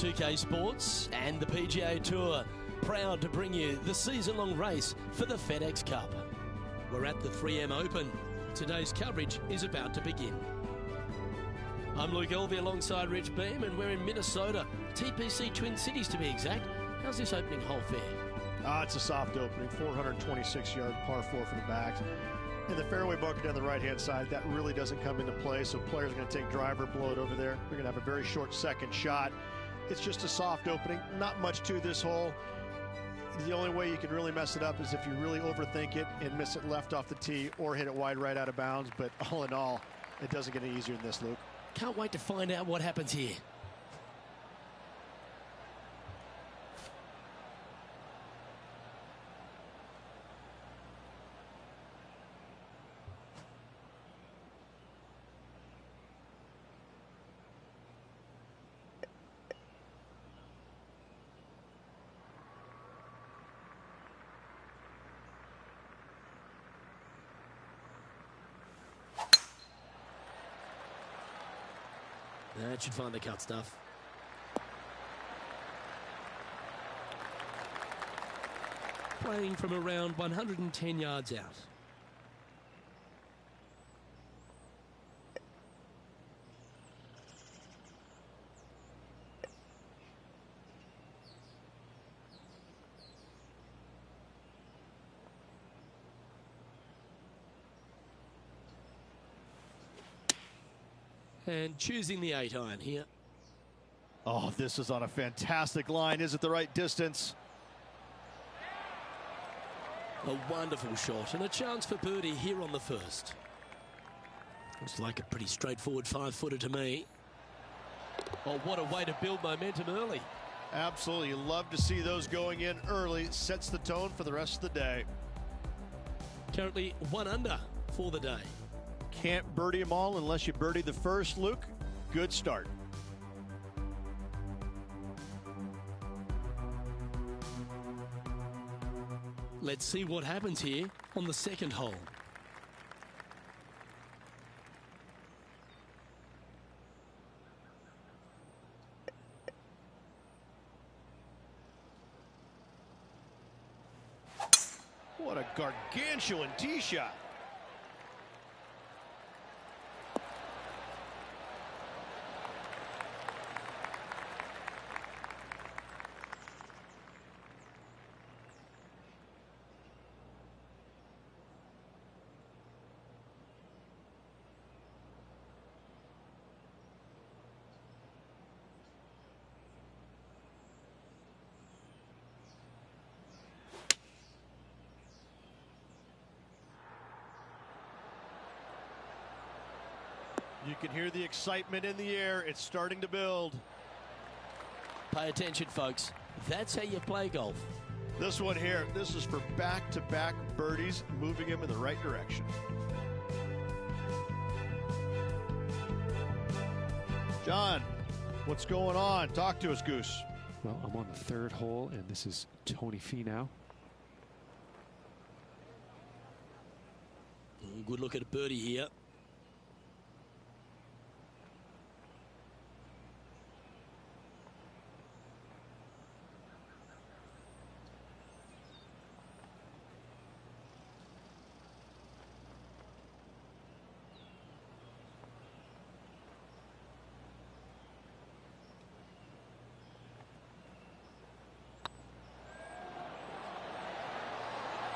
2K Sports and the PGA Tour, proud to bring you the season-long race for the FedEx Cup. We're at the 3M Open. Today's coverage is about to begin. I'm Luke Elvey alongside Rich Beam, and we're in Minnesota, TPC Twin Cities to be exact. How's this opening hole fare? It's a soft opening, 426-yard par 4 for the backs. And the fairway bunker down the right-hand side, that really doesn't come into play, so players are going to take driver, blow it over there. They're going to have a very short second shot. It's just a soft opening, not much to this hole. The only way you can really mess it up is if you really overthink it and miss it left off the tee or hit it wide right out of bounds. But all in all, it doesn't get any easier than this, Luke. Can't wait to find out what happens here. That should find the cut stuff. Playing from around 110 yards out. And choosing the 8-iron here. Oh, this is on a fantastic line. Is it the right distance? A wonderful shot and a chance for birdie here on the first. Looks like a pretty straightforward 5-footer to me. Oh, what a way to build momentum early. Absolutely. You love to see those going in early. Sets the tone for the rest of the day. Currently 1 under for the day. Can't birdie them all unless you birdie the first, Luke. Good start. Let's see what happens here on the second hole. What a gargantuan tee shot. You can hear the excitement in the air. It's starting to build. Pay attention, folks. That's how you play golf. This one here, this is for back-to-back birdies, moving him in the right direction. John, what's going on? Talk to us, Goose. Well, I'm on the third hole, and this is Tony Finau. Good look at a birdie here.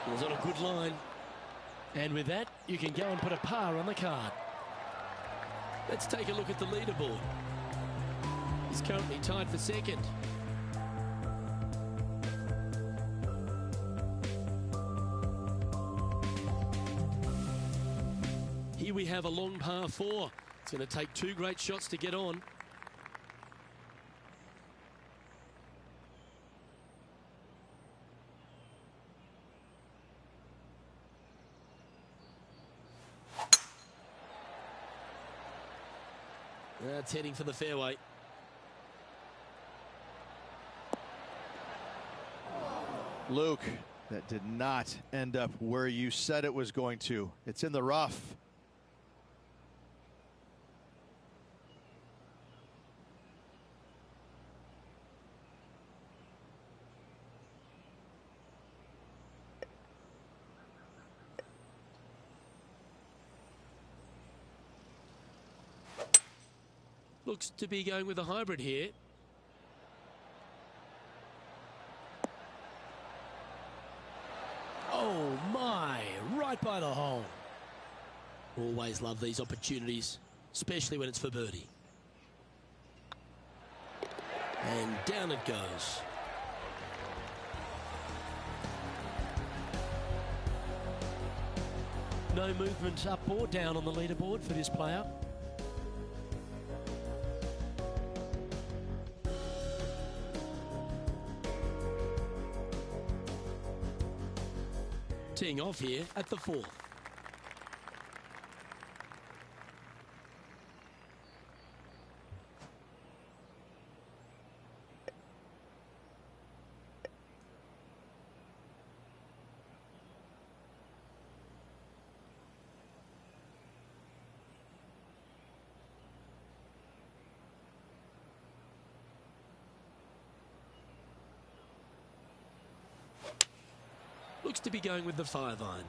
It was on a good line. And with that, you can go and put a par on the card. Let's take a look at the leaderboard. He's currently tied for second. Here we have a long par 4. It's going to take 2 great shots to get on. That's heading for the fairway. Luke, that did not end up where you said it was going to. It's in the rough. Looks to be going with a hybrid here. Oh my, right by the hole. Always love these opportunities, especially when it's for birdie. And down it goes. No movement up or down on the leaderboard for this player. Teeing off here at the 4th. Looks to be going with the 5-iron.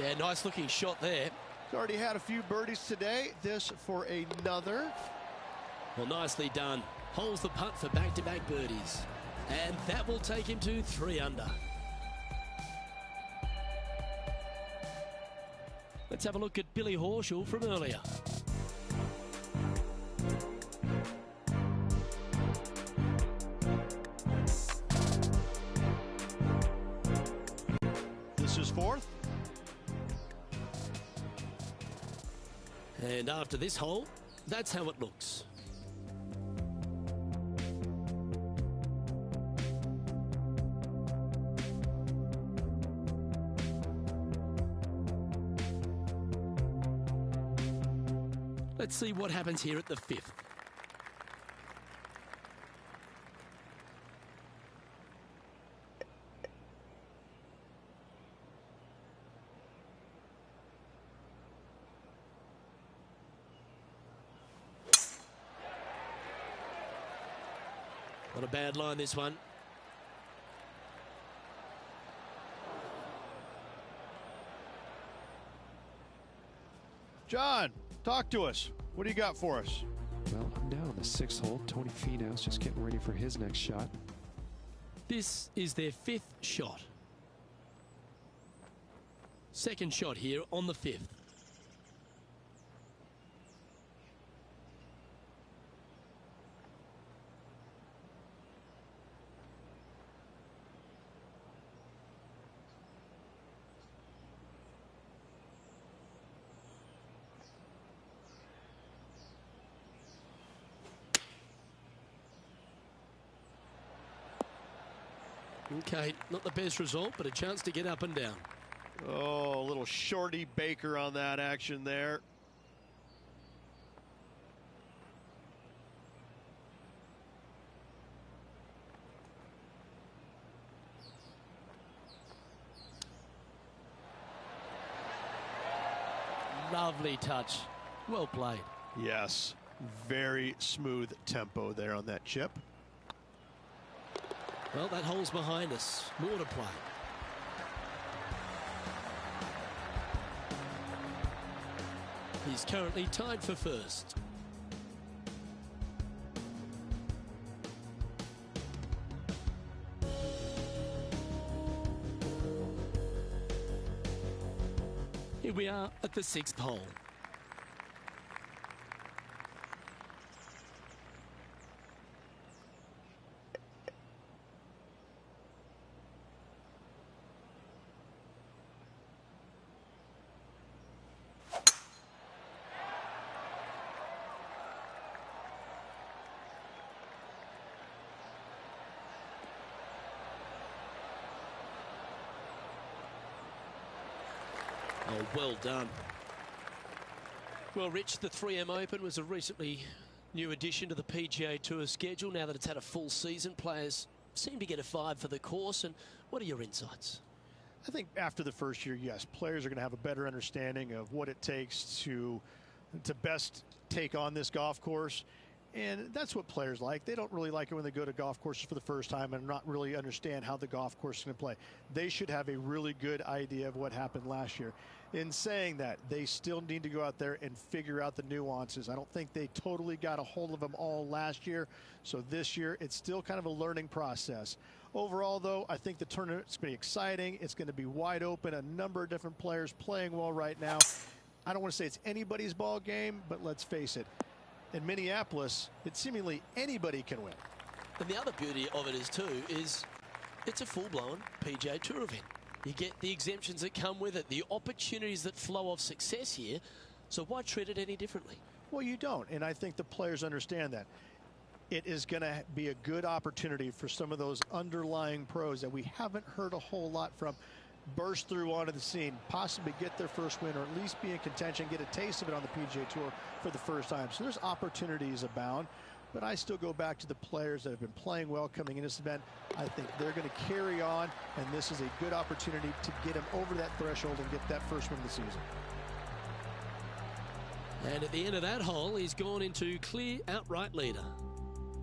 Yeah, nice looking shot there. He's already had a few birdies today. This for another. Well, nicely done. Holds the putt for back-to-back birdies. And that will take him to 3 under. Let's have a look at Billy Horschel from earlier. This is 4th. And after this hole, that's how it looks. Let's see what happens here at the 5th. Not a bad line, this one. John, talk to us. What do you got for us? Well, I'm now on the 6th hole. Tony Finau's just getting ready for his next shot. This is their 5th shot. Second shot here on the 5th. Okay, not the best result, but a chance to get up and down. Oh, a little shorty Baker on that action there. Lovely touch. Well played. Yes, very smooth tempo there on that chip. Well, that hole's behind us. More to play. He's currently tied for first. Here we are at the 6th hole. Oh, well done. Well, Rich, the 3M Open was a recently new addition to the PGA Tour schedule. Now that it's had a full season, players seem to get a 5 for the course. And what are your insights? I think after the first year, yes, players are going to have a better understanding of what it takes to best take on this golf course. And that's what players like. They don't really like it when they go to golf courses for the first time and not really understand how the golf course is going to play. They should have a really good idea of what happened last year. In saying that, they still need to go out there and figure out the nuances. I don't think they totally got a hold of them all last year. So this year, it's still kind of a learning process. Overall, though, I think the tournament's going to be exciting. It's going to be wide open. A number of different players playing well right now. I don't want to say it's anybody's ball game, but let's face it. In Minneapolis, it's seemingly anybody can win. And the other beauty of it is, too, is it's a full-blown PGA Tour event. You get the exemptions that come with it, the opportunities that flow of success here. So why treat it any differently? Well, you don't. And I think the players understand that. It is going to be a good opportunity for some of those underlying pros that we haven't heard a whole lot from burst through onto the scene, possibly get their first win or at least be in contention, get a taste of it on the PGA Tour for the first time. So there's opportunities abound, but I still go back to the players that have been playing well coming in this event. I think they're going to carry on, and this is a good opportunity to get them over that threshold and get that first win of the season. And at the end of that hole, he's gone into clear outright leader.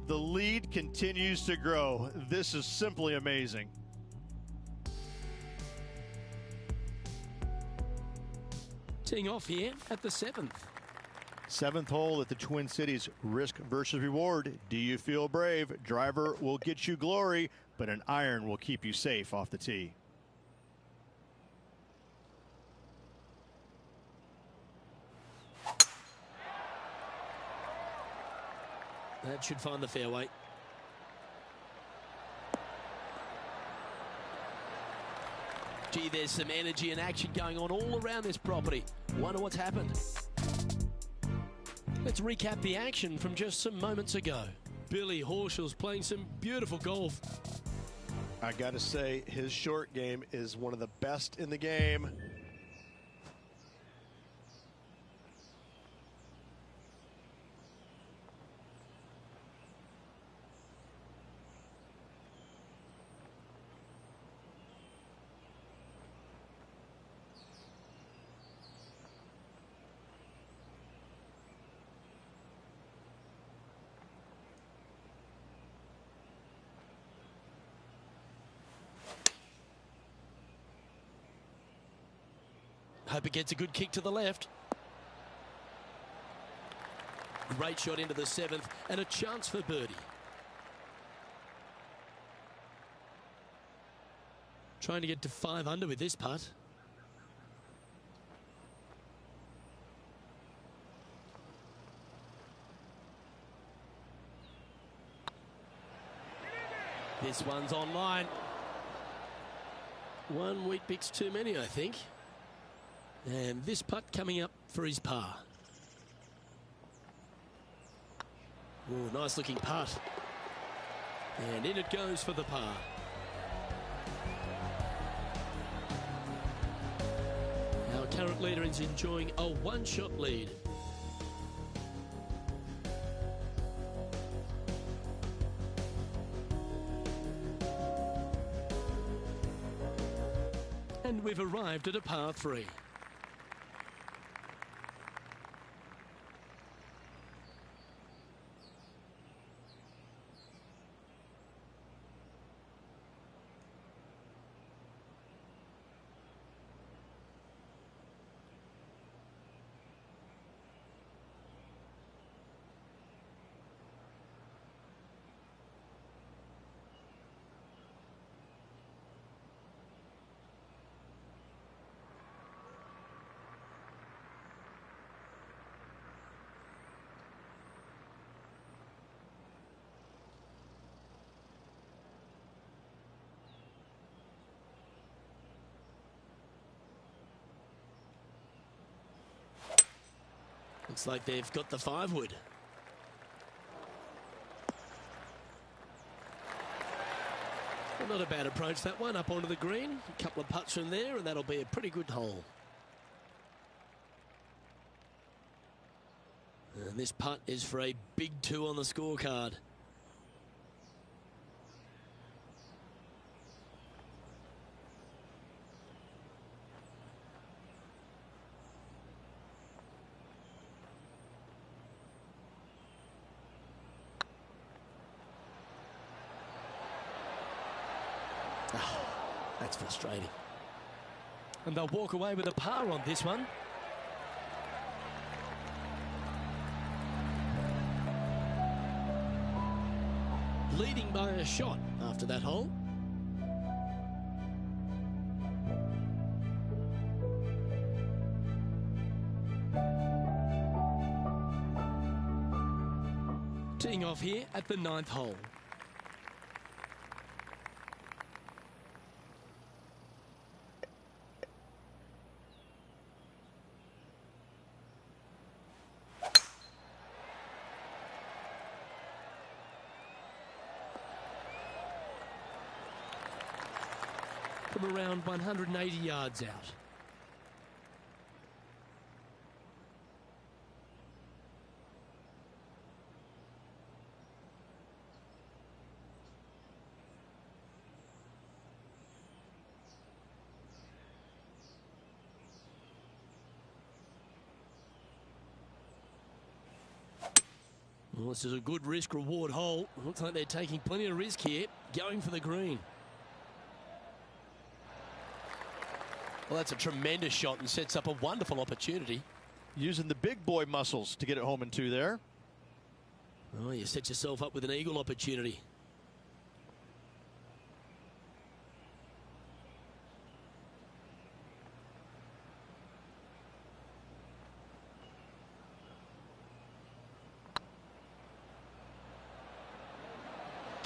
The lead continues to grow. This is simply amazing. Teeing off here at the 7th. 7th hole at the Twin Cities. Risk versus reward. Do you feel brave? Driver will get you glory, but an iron will keep you safe off the tee. That should find the fairway. Gee, there's some energy and action going on all around this property. Wonder what's happened. Let's recap the action from just some moments ago. Billy Horschel's playing some beautiful golf. I got to say, his short game is one of the best in the game. Hope it gets a good kick to the left. Great shot into the 7th and a chance for birdie. Trying to get to 5 under with this putt. This one's online. One Weet-Bix too many, I think. And this putt coming up for his par. Oh, nice looking putt. And in it goes for the par. Our current leader is enjoying a one-shot lead. And we've arrived at a par 3. Looks like they've got the 5-wood. Well, not a bad approach, that one, up onto the green. A couple of putts from there, and that'll be a pretty good hole. And this putt is for a big 2 on the scorecard. That's frustrating. And they'll walk away with a par on this one. Leading by a shot after that hole. Teeing off here at the 9th hole. From around 180 yards out. Well, this is a good risk-reward hole. Looks like they're taking plenty of risk here, going for the green. Well, that's a tremendous shot and sets up a wonderful opportunity. Using the big boy muscles to get it home in 2 there. Oh, you set yourself up with an eagle opportunity.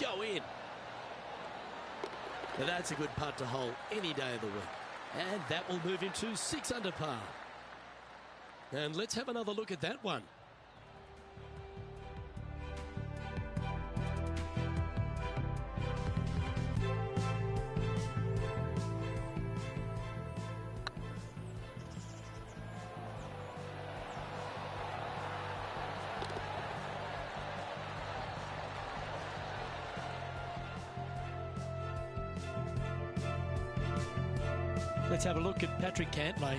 Go in. Now that's a good putt to hole any day of the week. And that will move him to 6 under par. And let's have another look at that one. Let's have a look at Patrick Cantlay.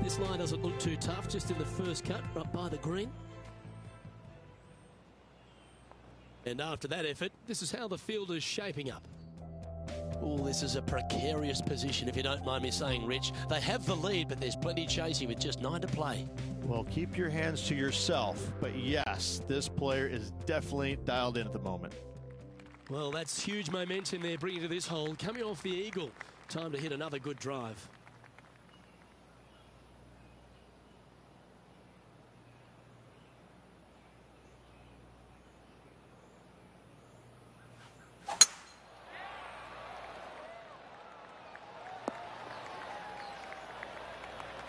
This line doesn't look too tough, just in the first cut, right by the green. And after that effort, this is how the field is shaping up. Oh, this is a precarious position, if you don't mind me saying, Rich. They have the lead, but there's plenty chasing with just 9 to play. Well, keep your hands to yourself. But yes, this player is definitely dialed in at the moment. Well, that's huge momentum they're bringing to this hole. Coming off the eagle. Time to hit another good drive.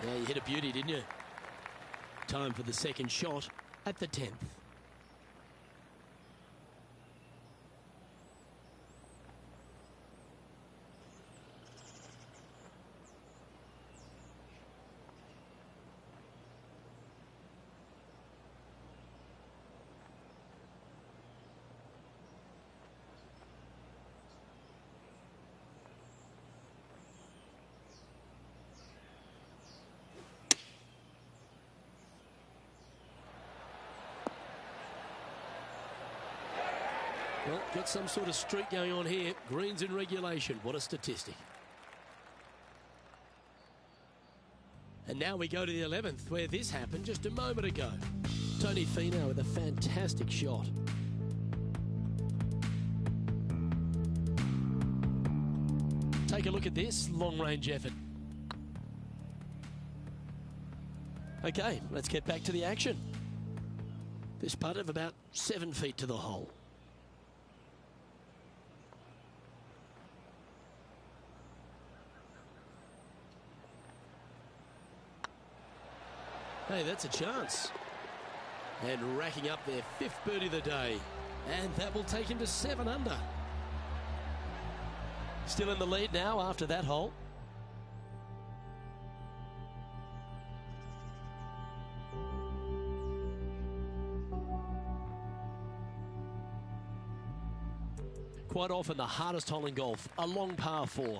Yeah, you hit a beauty, didn't you? Time for the second shot at the 10th. Well, get some sort of streak going on here. Greens in regulation. What a statistic. And now we go to the 11th, where this happened just a moment ago. Tony Finau with a fantastic shot. Take a look at this long-range effort. Okay, let's get back to the action. This putt of about 7 feet to the hole. Hey, that's a chance. And racking up their 5th birdie of the day. And that will take him to 7 under. Still in the lead now after that hole. Quite often the hardest hole in golf, a long par 4.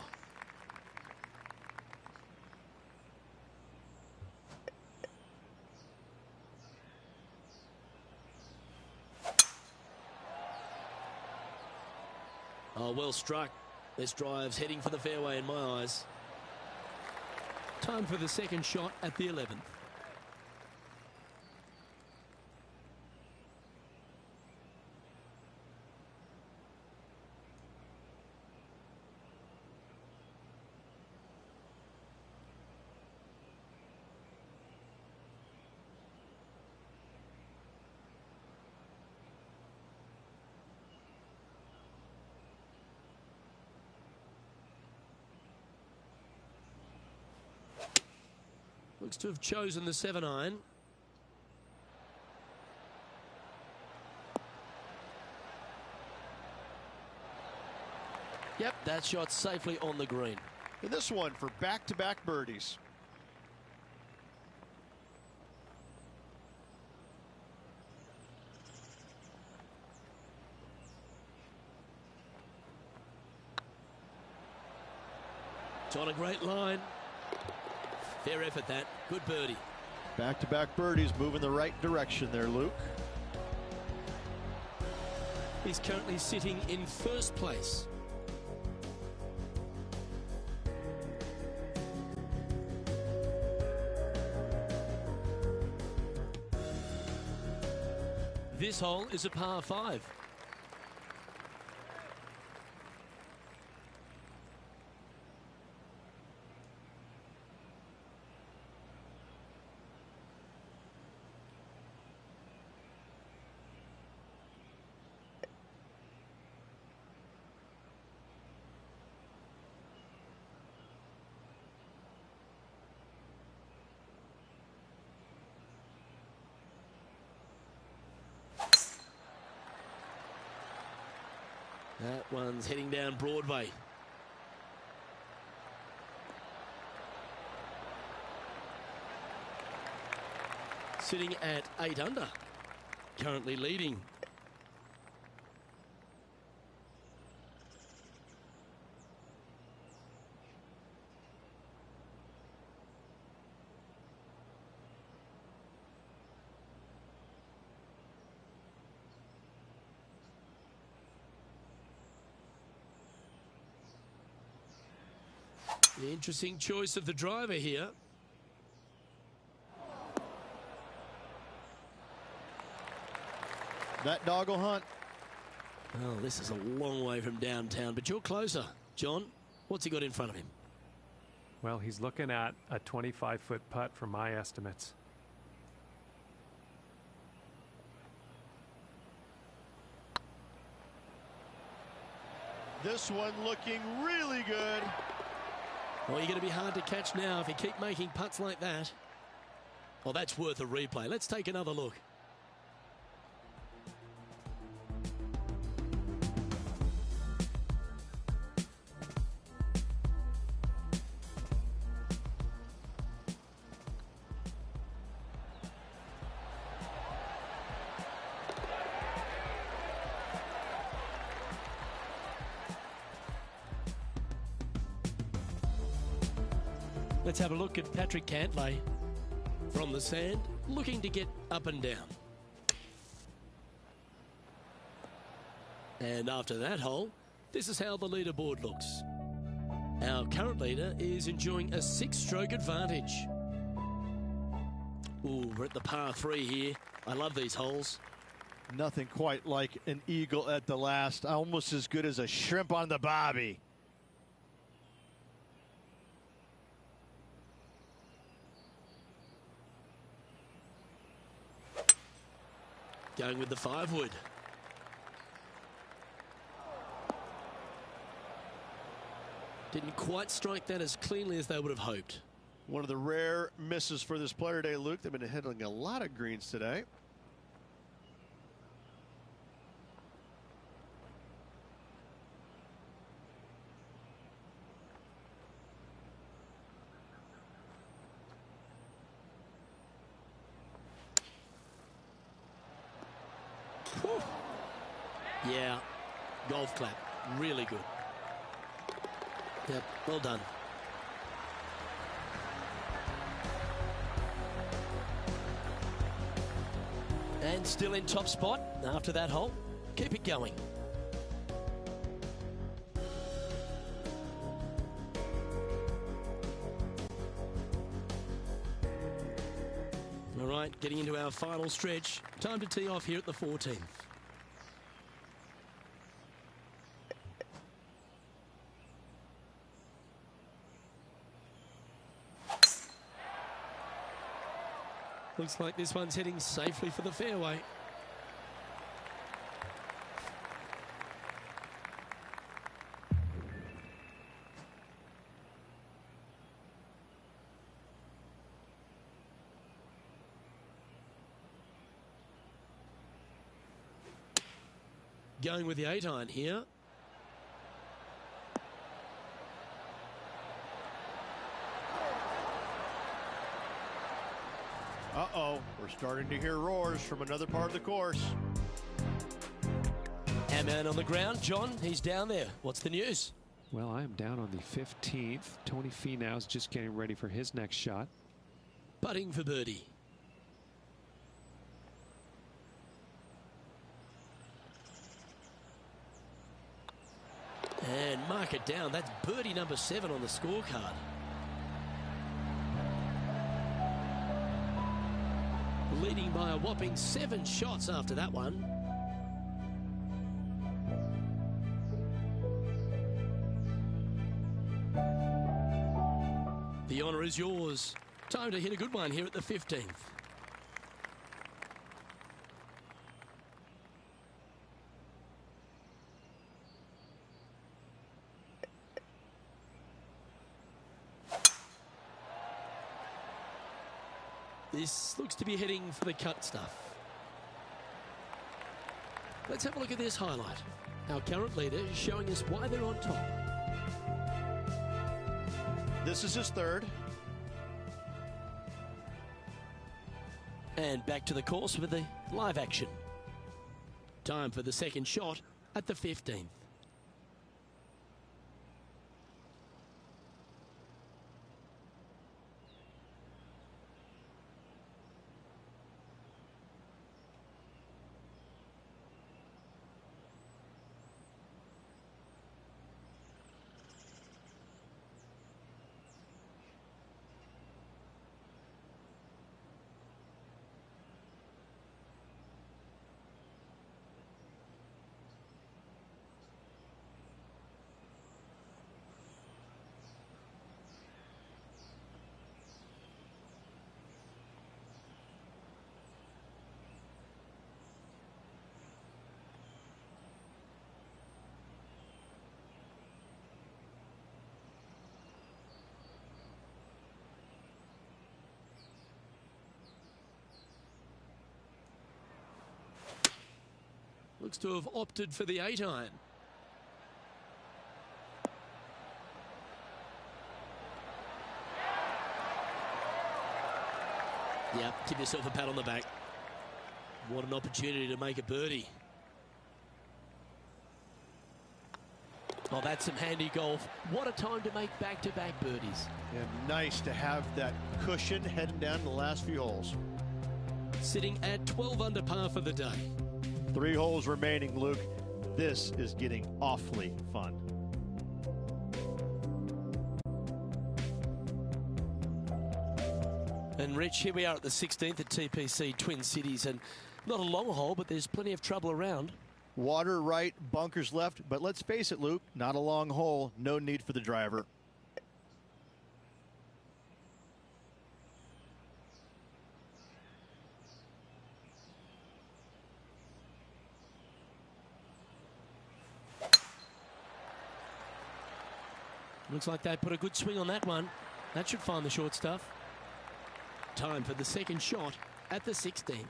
Oh, well struck. This drive's heading for the fairway in my eyes. Time for the second shot at the 11th. Looks to have chosen the 7-iron. Yep, that shot safely on the green. And this one for back-to-back birdies. It's on a great line. Fair effort that. Good birdie. Back-to-back birdies, moving the right direction there, Luke. He's currently sitting in first place. This hole is a par 5. That one's heading down Broadway. Sitting at 8 under. Currently leading. The interesting choice of the driver here. That dog will hunt. Well, this is a long way from downtown, but you're closer. John, what's he got in front of him? Well, he's looking at a 25-foot putt from my estimates. This one looking really good. Well, you're going to be hard to catch now if you keep making putts like that. Well, that's worth a replay. Let's take another look. Let's have a look at Patrick Cantlay from the sand, looking to get up and down. And after that hole, this is how the leaderboard looks. Our current leader is enjoying a 6-stroke advantage. Ooh, we're at the par 3 here. I love these holes. Nothing quite like an eagle at the last. Almost as good as a shrimp on the bobby. Going with the 5-wood. Didn't quite strike that as cleanly as they would have hoped. One of the rare misses for this player today, Luke. They've been hitting a lot of greens today. Whew. Yeah, golf clap. Really good. Yep, well done. And still in top spot after that hole. Keep it going. right, getting into our final stretch. Time to tee off here at the 14th. Looks like this one's heading safely for the fairway. Going with the 8-iron here. Uh-oh, we're starting to hear roars from another part of the course. Our man on the ground, John, he's down there. What's the news? Well, I am down on the 15th. Tony Finau's just getting ready for his next shot. Putting for birdie. And mark it down. That's birdie number 7 on the scorecard. Leading by a whopping 7 shots after that one. The honour is yours. Time to hit a good one here at the 15th. This looks to be heading for the cut stuff. Let's have a look at this highlight. Our current leader is showing us why they're on top. This is his third. And back to the course with the live action. Time for the second shot at the 15th. Looks to have opted for the 8-iron. Yep, give yourself a pat on the back. What an opportunity to make a birdie. Oh, that's some handy golf. What a time to make back-to-back birdies. And nice to have that cushion heading down the last few holes. Sitting at 12 under par for the day. 3 holes remaining, Luke. This is getting awfully fun. And Rich, here we are at the 16th at TPC Twin Cities, and not a long hole, but there's plenty of trouble around. Water right, bunkers left, but let's face it, Luke, not a long hole, no need for the driver. Looks like they put a good swing on that one. That should find the short stuff. Time for the second shot at the 16th.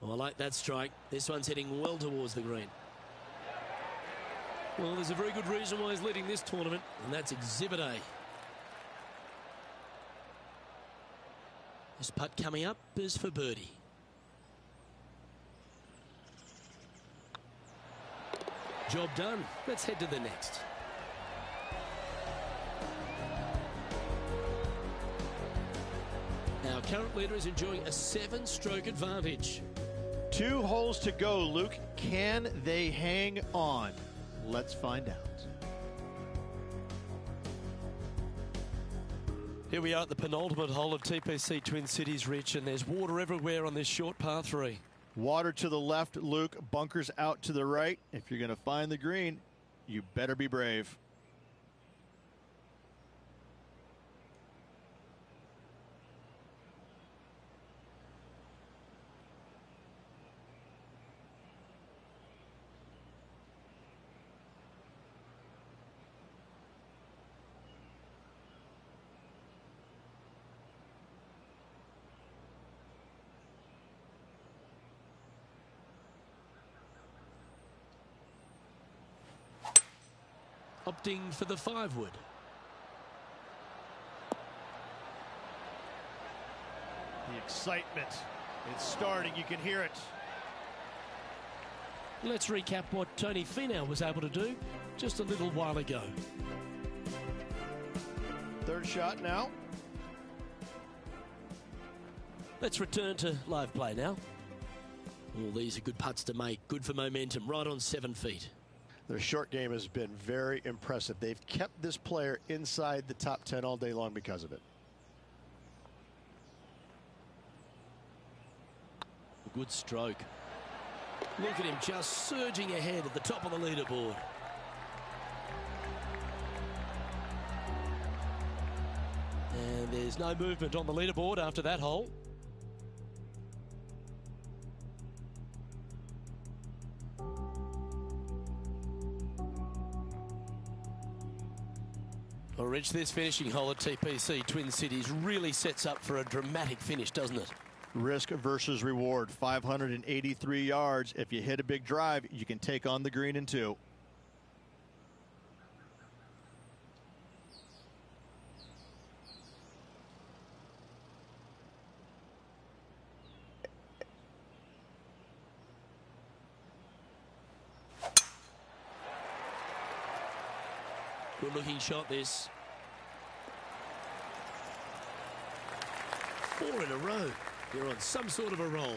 Oh, I like that strike. This one's heading well towards the green. Well, there's a very good reason why he's leading this tournament, and that's Exhibit A. This putt coming up is for birdie. job done. Let's head to the next. Our current leader is enjoying a 7-stroke advantage. 2 holes to go, Luke. Can they hang on? Let's find out. Here we are at the penultimate hole of TPC Twin Cities, Rich, and there's water everywhere on this short par 3. Water to the left, Luke. Bunkers out to the right. If you're going to find the green, you better be brave. Opting for the 5-wood. The excitement, it's starting. You can hear it. Let's recap what Tony Finau was able to do just a little while ago. 3rd shot now. Let's return to live play now. All these are good putts to make. Good for momentum, right on 7 feet. Their short game has been very impressive. They've kept this player inside the top 10 all day long because of it. Good stroke. Look at him just surging ahead at the top of the leaderboard. And there's no movement on the leaderboard after that hole. Well, Rich, this finishing hole at TPC Twin Cities really sets up for a dramatic finish, doesn't it? Risk versus reward. 583 yards. If you hit a big drive, you can take on the green in 2. Good looking shot this. 4 in a row. You're on some sort of a roll.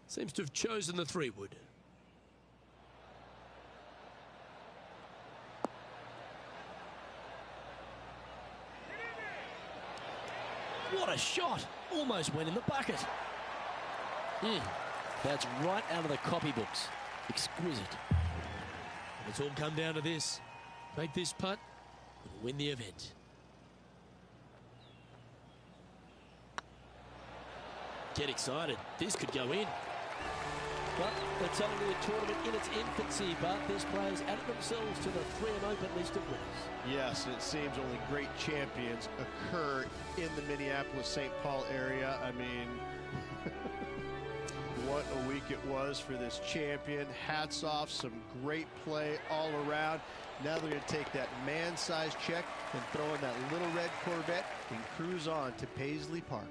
Seems to have chosen the 3-wood. What a shot! Almost went in the bucket. That's right out of the copybooks. Exquisite. And it's all come down to this. Make this putt and win the event. Get excited. This could go in. But it's only a tournament in its infancy, but this players added themselves to the 3M Open list of winners. Yes, it seems only great champions occur in the Minneapolis-St. Paul area. I mean, what a week it was for this champion. Hats off, some great play all around. Now they're going to take that man-sized check and throw in that little red Corvette and cruise on to Paisley Park.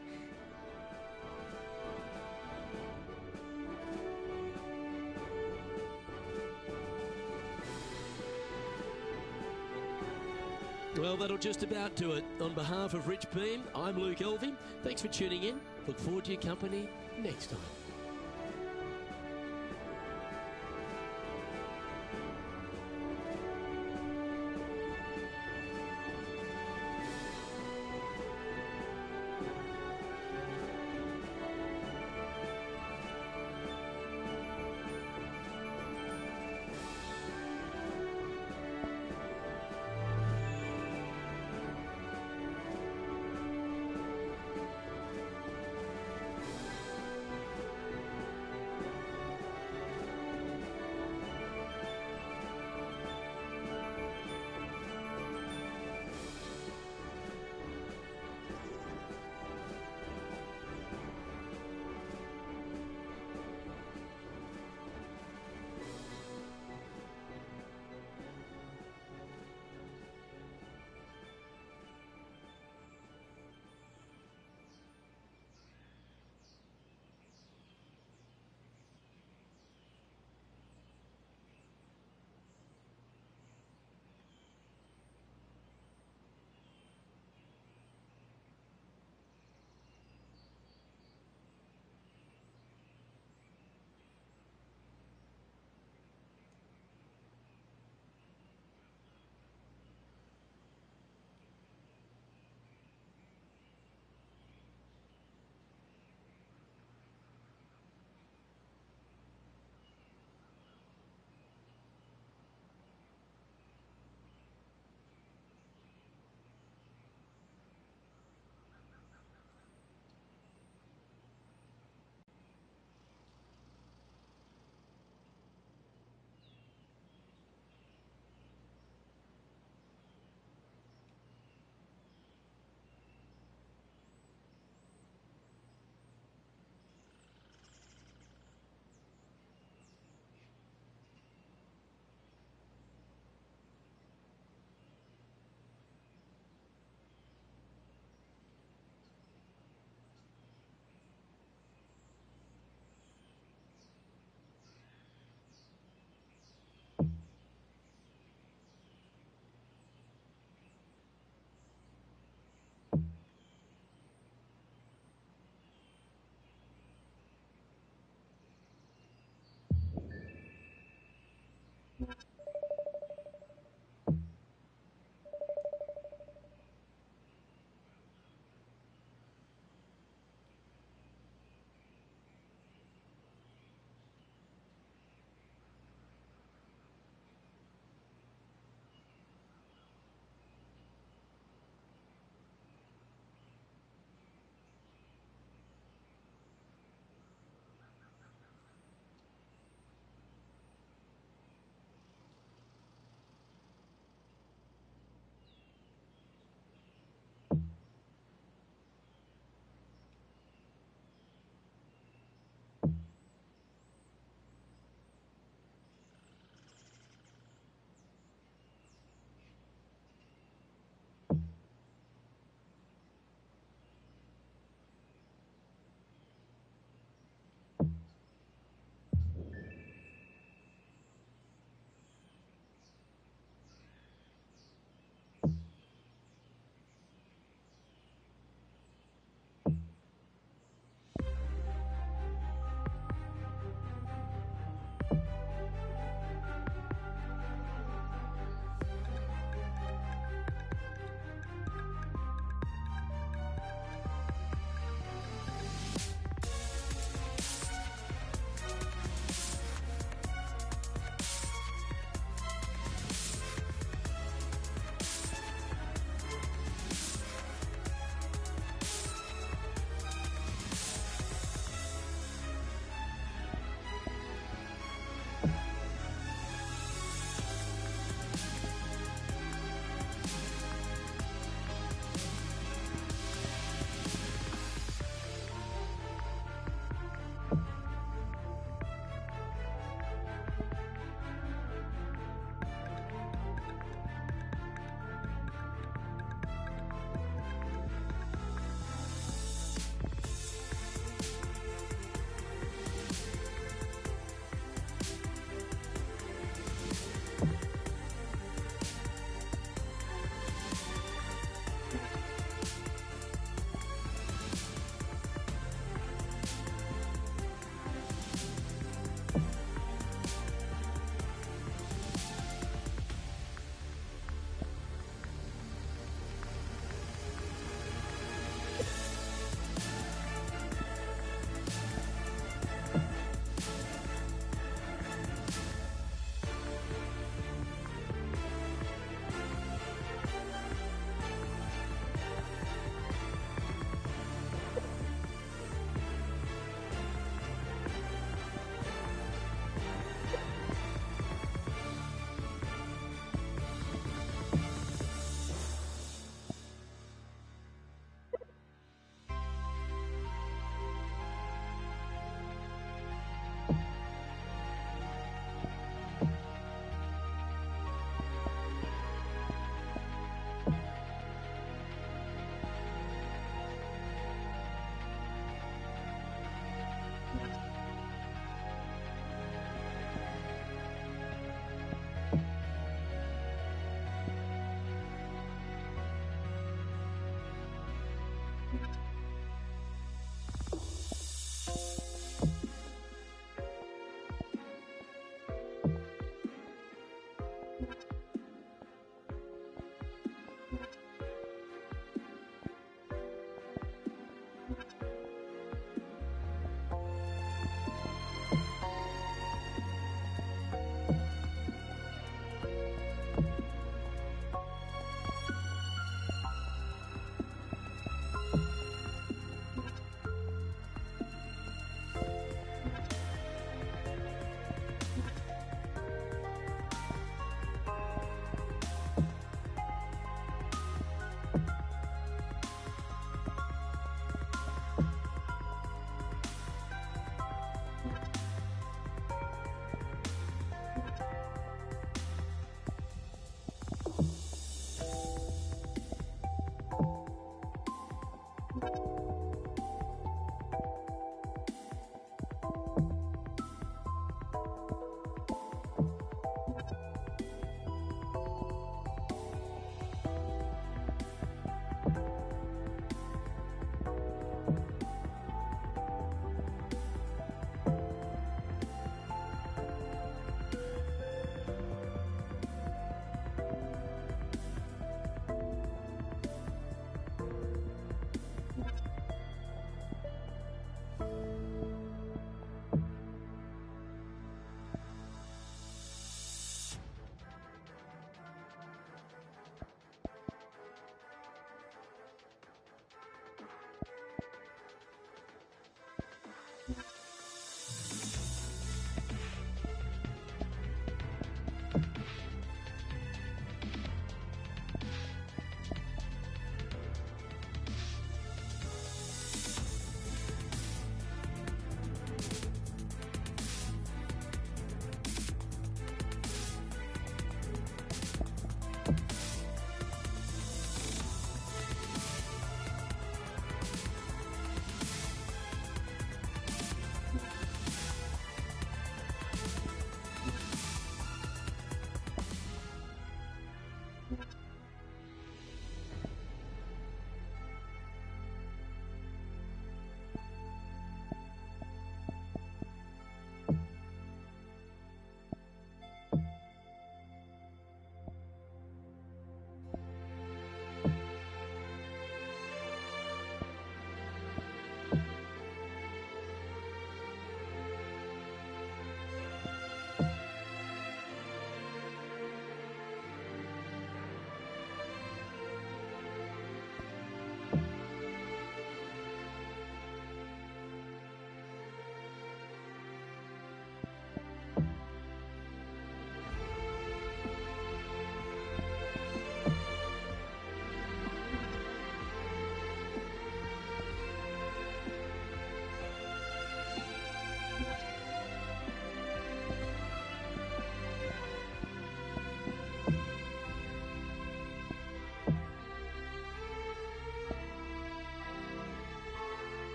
Well, that'll just about do it. On behalf of Rich Beam, I'm Luke Elving. Thanks for tuning in. Look forward to your company next time.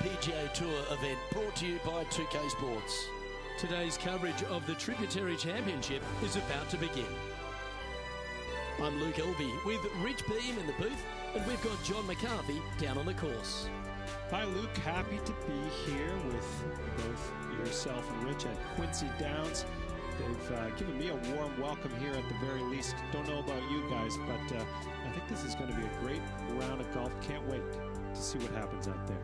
PGA Tour event brought to you by 2K Sports. Today's coverage of the Tributary Championship is about to begin. I'm Luke Elvey with Rich Beam in the booth, and we've got John McCarthy down on the course. Hi Luke, happy to be here with both yourself and Rich at Quincy Downs. They've given me a warm welcome here at the very least. Don't know about you guys, but I think this is going to be a great round of golf. Can't wait to see what happens out there.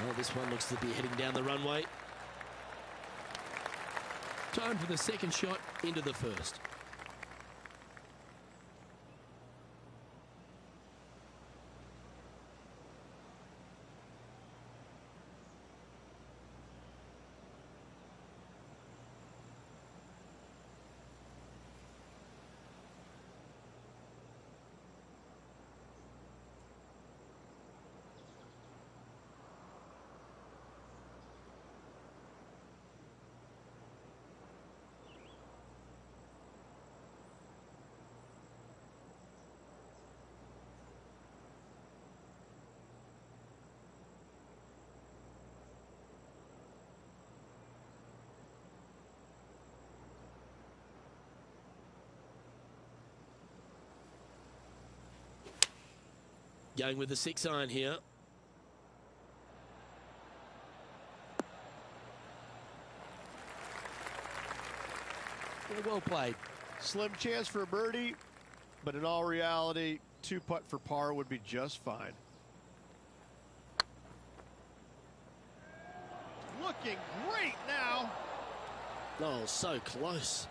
Well, this one looks to be heading down the runway. Time for the second shot into the first. Going with the 6-iron here. Well played. Slim chance for a birdie, but in all reality, 2-putt for par would be just fine. Looking great now. Oh, so close.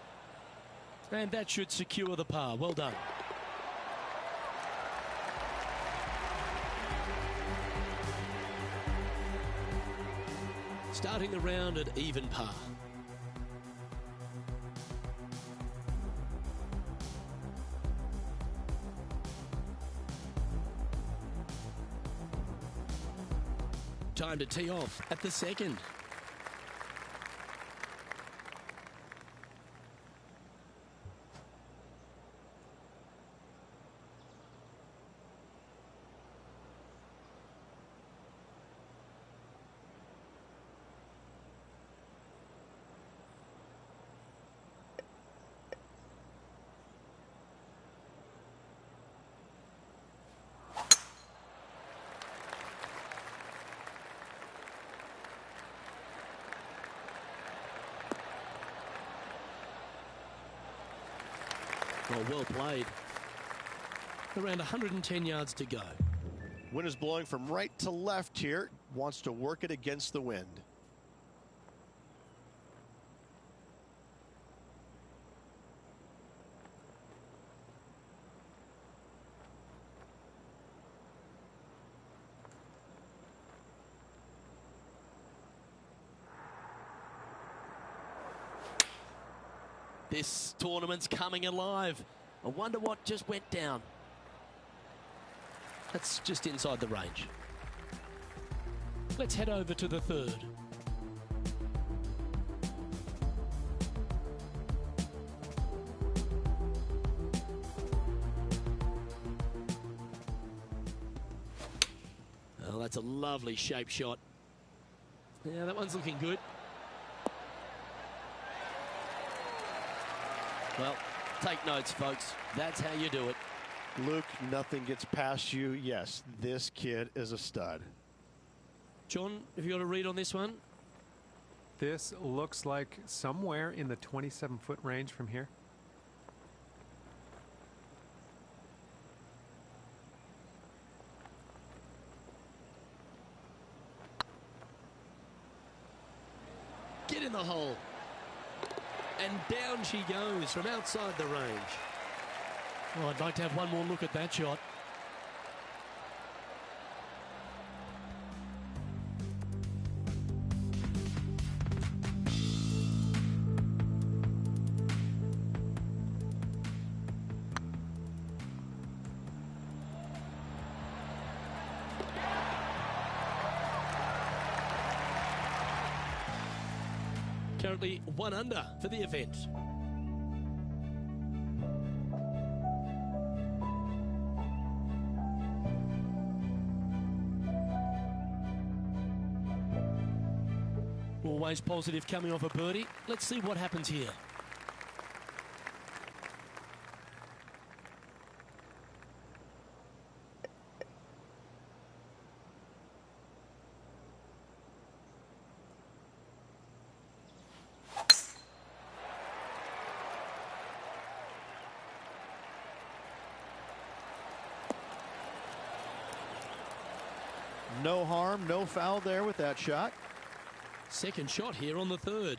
And that should secure the par. Well done. Starting the round at even par. Time to tee off at the second. Well played. Around 110 yards to go. Wind is blowing from right to left here. Wants to work it against the wind. This tournament's coming alive. I wonder what just went down. That's just inside the range. Let's head over to the third. Oh, that's a lovely shape shot. Yeah, that one's looking good. Well, take notes, folks. That's how you do it. Luke, nothing gets past you. Yes, this kid is a stud. John, have you got a read on this one? This looks like somewhere in the 27-foot range from here. the hole. And down she goes from outside the range. Well, I'd like to have one more look at that shot. Currently 1 under for the event. Always positive coming off a birdie. Let's see what happens here. No harm, no foul there with that shot. Second shot here on the third.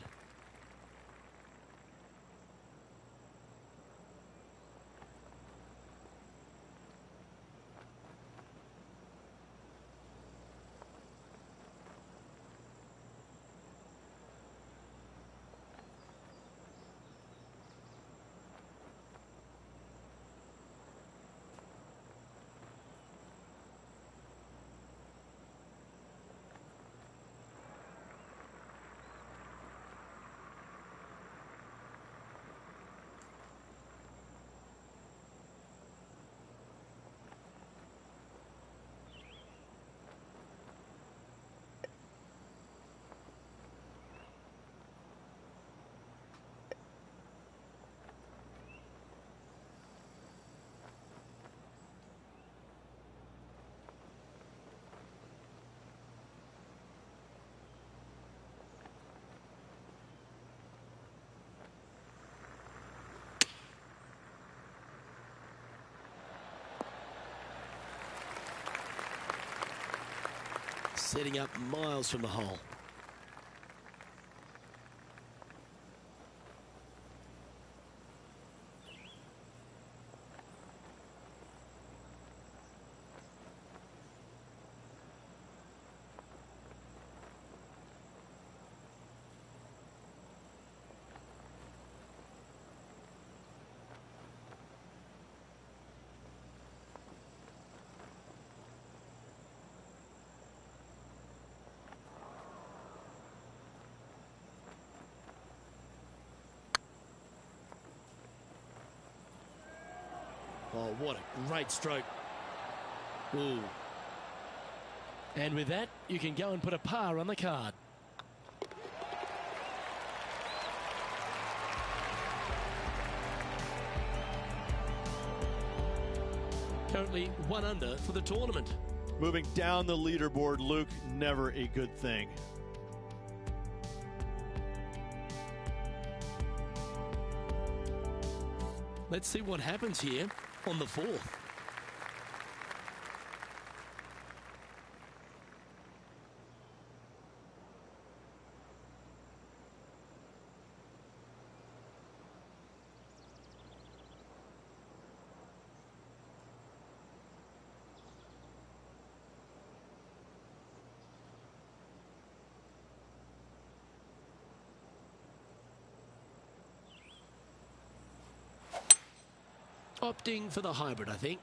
Setting up miles from the hole. Oh, what a great stroke. Ooh. And with that, you can go and put a par on the card. Currently 1 under for the tournament. Moving down the leaderboard, Luke, never a good thing. Let's see what happens here on the fourth. Opting for the hybrid, I think.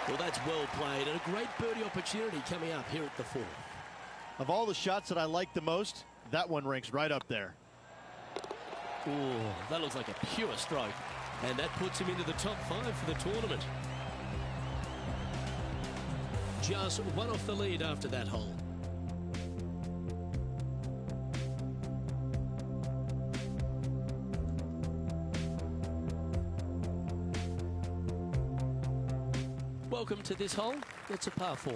Well, that's well played and a great birdie opportunity coming up here at the fourth. Of all the shots that I like the most, that one ranks right up there. Oh, that looks like a pure stroke. And that puts him into the top 5 for the tournament. Just 1 off the lead after that hole. Welcome to this hole. It's a par 4.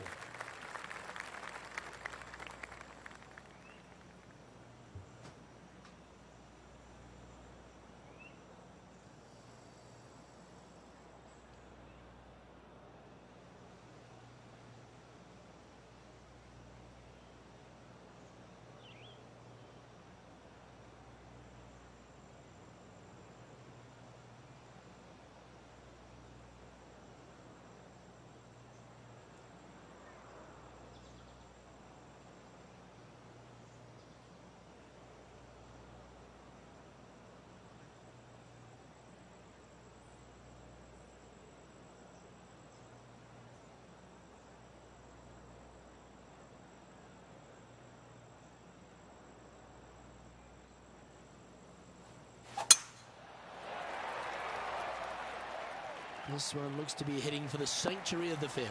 This one looks to be heading for the sanctuary of the fairway.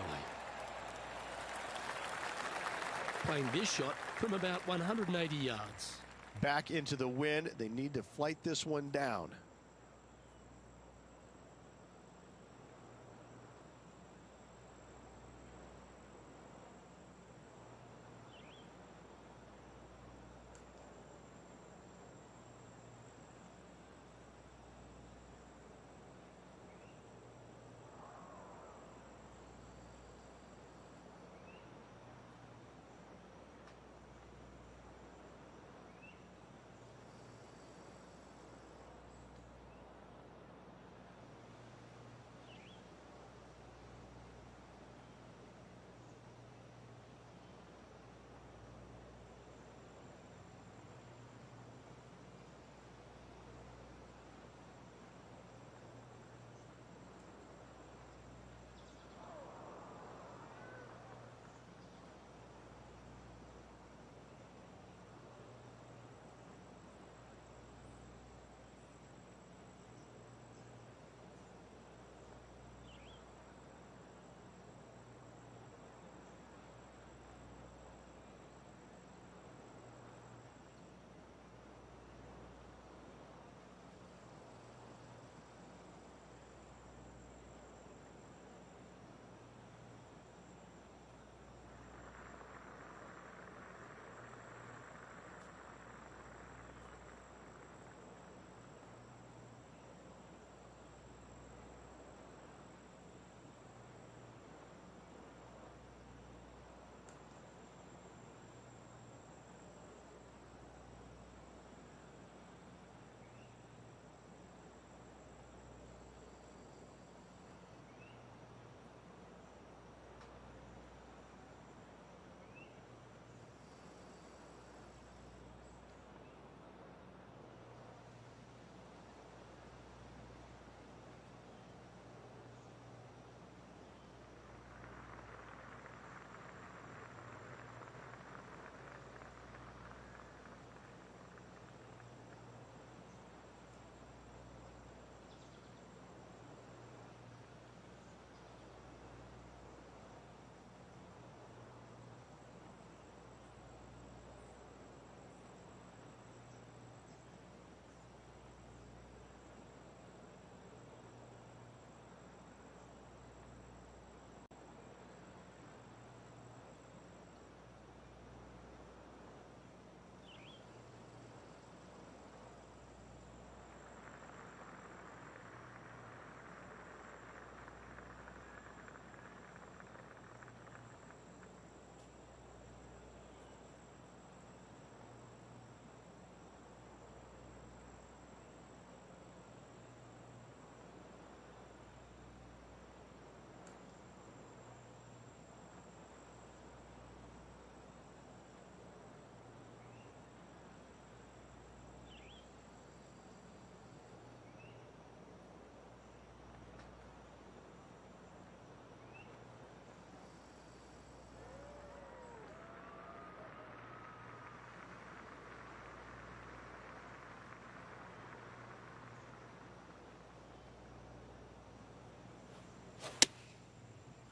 Playing this shot from about 180 yards. Back into the wind. They need to flight this one down.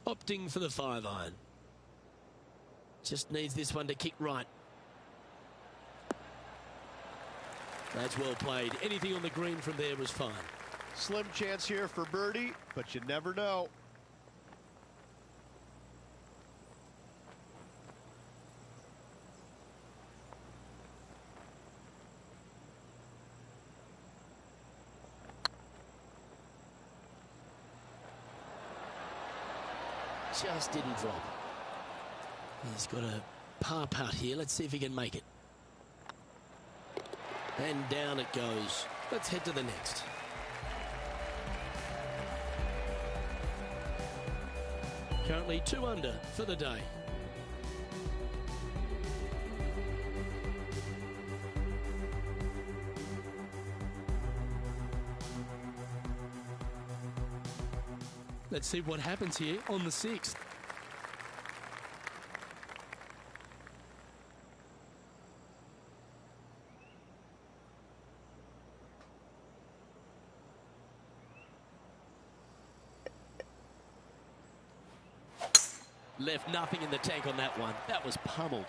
Opting for the 5-iron. Just needs this one to kick right. That's well played. Anything on the green from there was fine. Slim chance here for birdie, but you never know. Just didn't drop. He's got a par putt here. Let's see if he can make it. And down it goes. Let's head to the next. Currently 2 under for the day. Let's see what happens here on the 6th. Left nothing in the tank on that one. That was pummeled.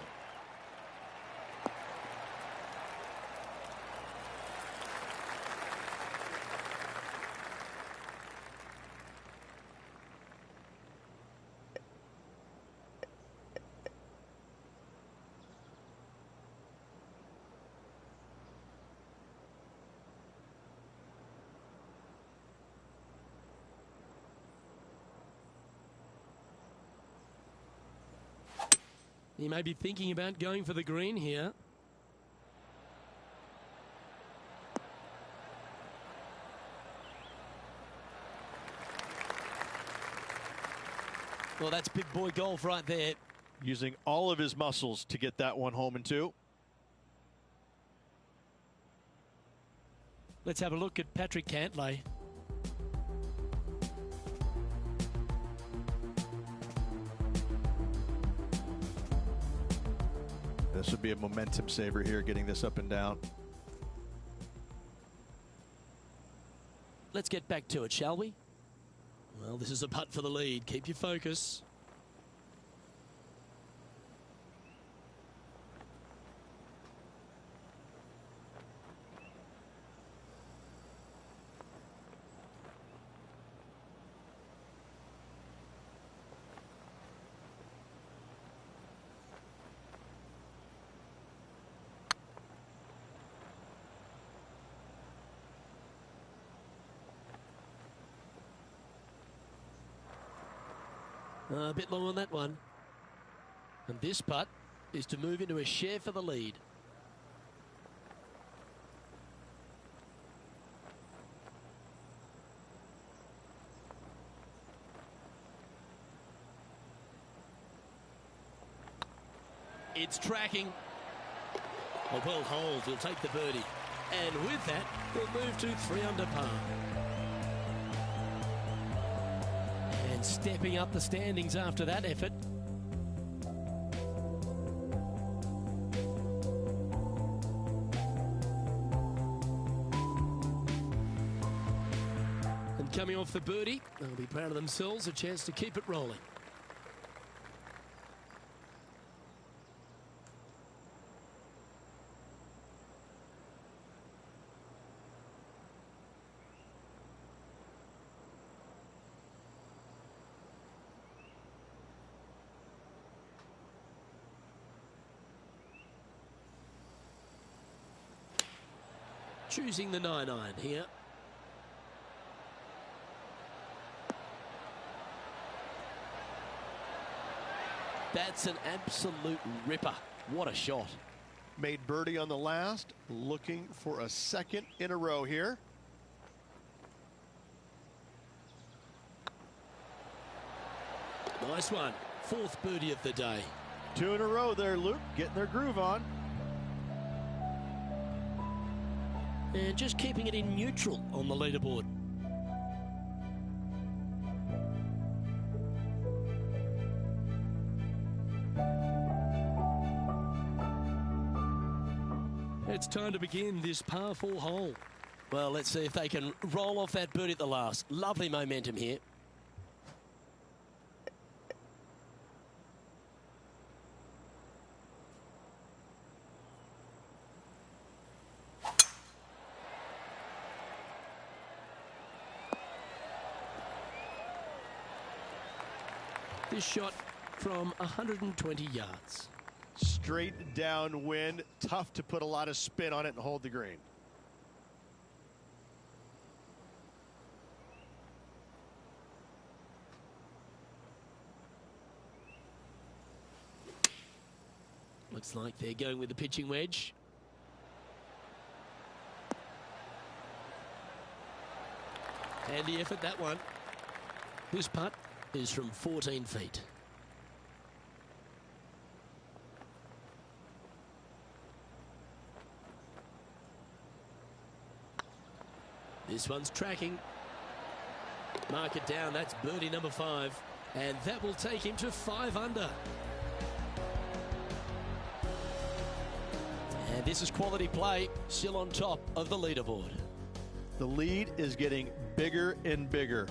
He may be thinking about going for the green here. Well, that's big boy golf right there. Using all of his muscles to get that one home in two. Let's have a look at Patrick Cantlay. This would be a momentum saver here, getting this up and down. Let's get back to it, shall we? Well, this is a putt for the lead. Keep your focus. A bit long on that one. And this putt is to move into a share for the lead. It's tracking. A well hold will take the birdie. And with that, we'll move to 3 under par. And stepping up the standings after that effort. And coming off the birdie, they'll be proud of themselves, a chance to keep it rolling. Choosing the 9-iron here. That's an absolute ripper. What a shot. Made birdie on the last, looking for a second in a row here. Nice one. 4th birdie of the day. 2 in a row there, Luke, getting their groove on. And just keeping it in neutral on the leaderboard. It's time to begin this par 4 hole. Well, let's see if they can roll off that birdie at the last. Lovely momentum here. This shot from 120 yards. Straight downwind, tough to put a lot of spin on it and hold the green. Looks like they're going with the pitching wedge. Handy effort, that one. This putt is from 14 feet. This one's tracking. Mark it down. That's birdie number 5. And that will take him to 5 under. And this is quality play, still on top of the leaderboard. The lead is getting bigger and bigger.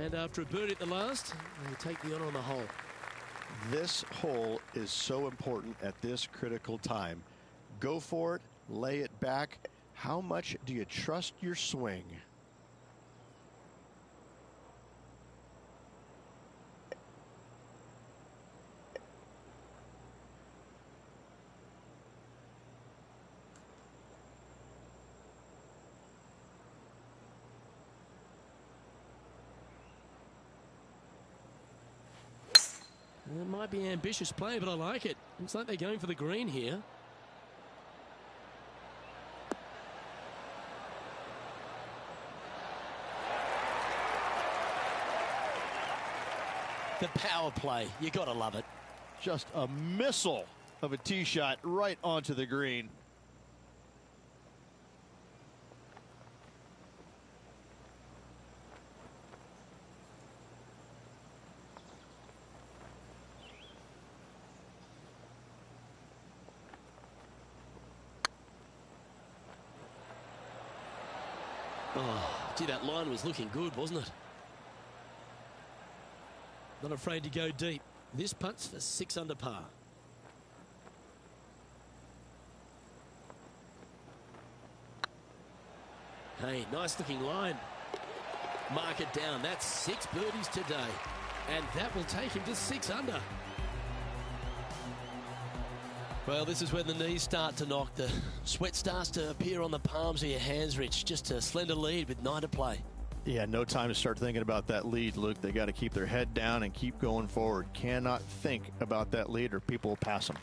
And after a birdie at the last, they take the honour on the hole. This hole is so important at this critical time. Go for it, lay it back. How much do you trust your swing? It might be ambitious play, but I like it. Looks like they're going for the green here. The power play, you gotta love it. Just a missile of a tee shot right onto the green. Oh, gee, that line was looking good, wasn't it? Not afraid to go deep. This putt's for 6 under par. Hey, nice looking line. Mark it down. That's 6 birdies today. And that will take him to 6 under. Well, this is when the knees start to knock. The sweat starts to appear on the palms of your hands, Rich. Just a slender lead with 9 to play. Yeah, no time to start thinking about that lead, Luke. They got to keep their head down and keep going forward. Cannot think about that lead or people will pass them.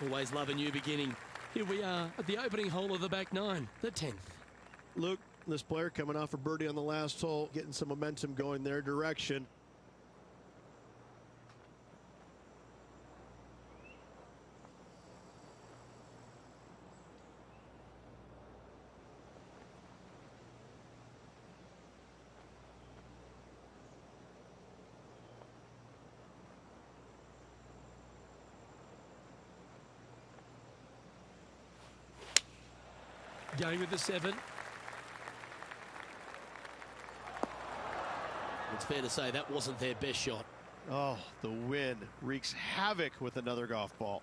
Always love a new beginning. Here we are at the opening hole of the back 9, the 10th. Luke, this player coming off a birdie on the last hole, getting some momentum going their direction. Going with the 7. It's fair to say that wasn't their best shot. Oh, the wind wreaks havoc with another golf ball.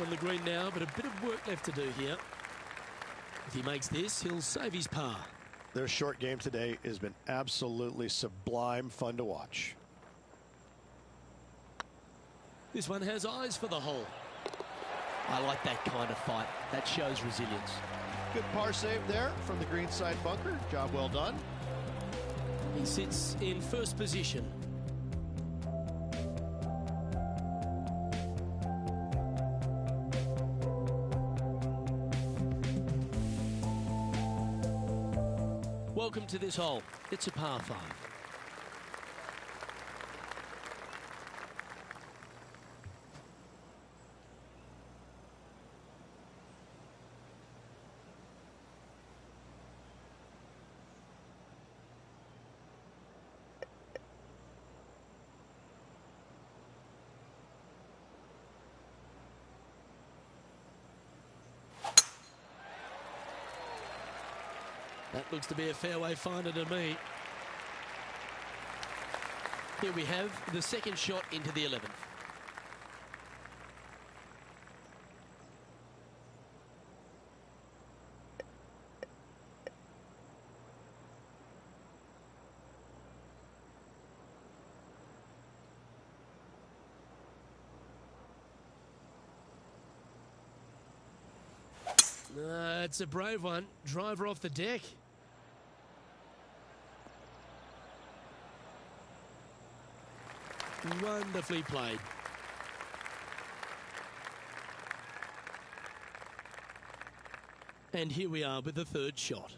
On the green now, but a bit of work left to do here. If he makes this, he'll save his par. Their short game today has been absolutely sublime fun to watch. This one has eyes for the hole. I like that kind of fight. That shows resilience. Good par save there from the greenside bunker. Job well done. He sits in first position. Welcome to this hole. It's a par 5. That looks to be a fairway finder to me. Here we have the second shot into the 11th. It's a brave one. Driver off the deck. Wonderfully played. And here we are with the third shot.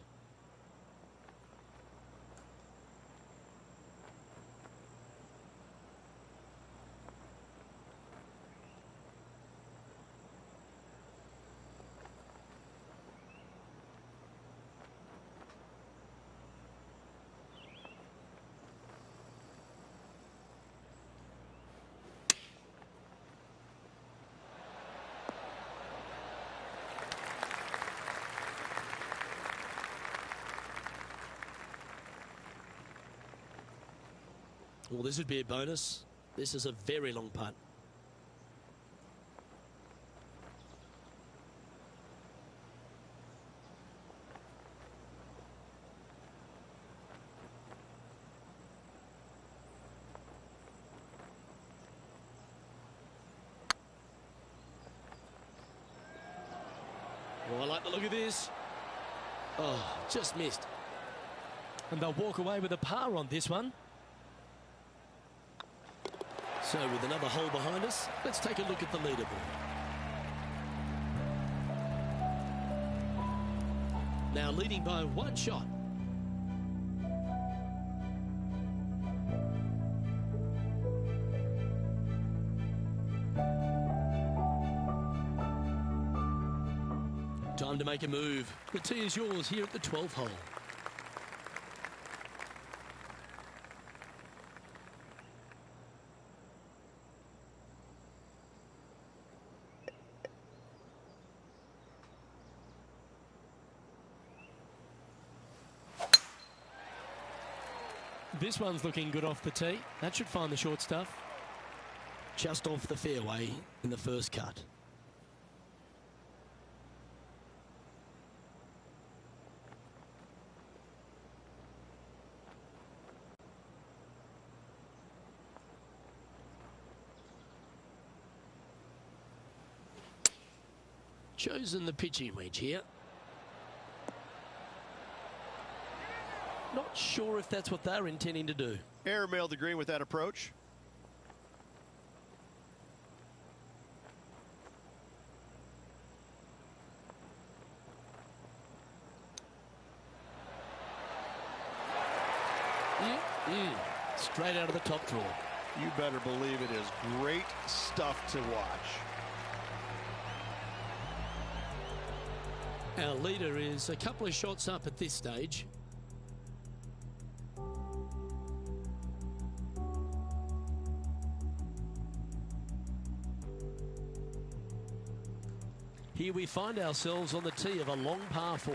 Well, this would be a bonus. This is a very long putt. Oh, I like the look of this. Oh, just missed. And they'll walk away with a par on this one. So with another hole behind us, let's take a look at the leaderboard. Now leading by one shot. Time to make a move. The tee is yours here at the 12th hole. This one's looking good off the tee. That should find the short stuff. Just off the fairway in the first cut. Chosen the pitching wedge here. Not sure if that's what they're intending to do. Airmailed the green with that approach. Straight out of the top drawer. You better believe it is great stuff to watch. Our leader is a couple of shots up at this stage. Here we find ourselves on the tee of a long par 4.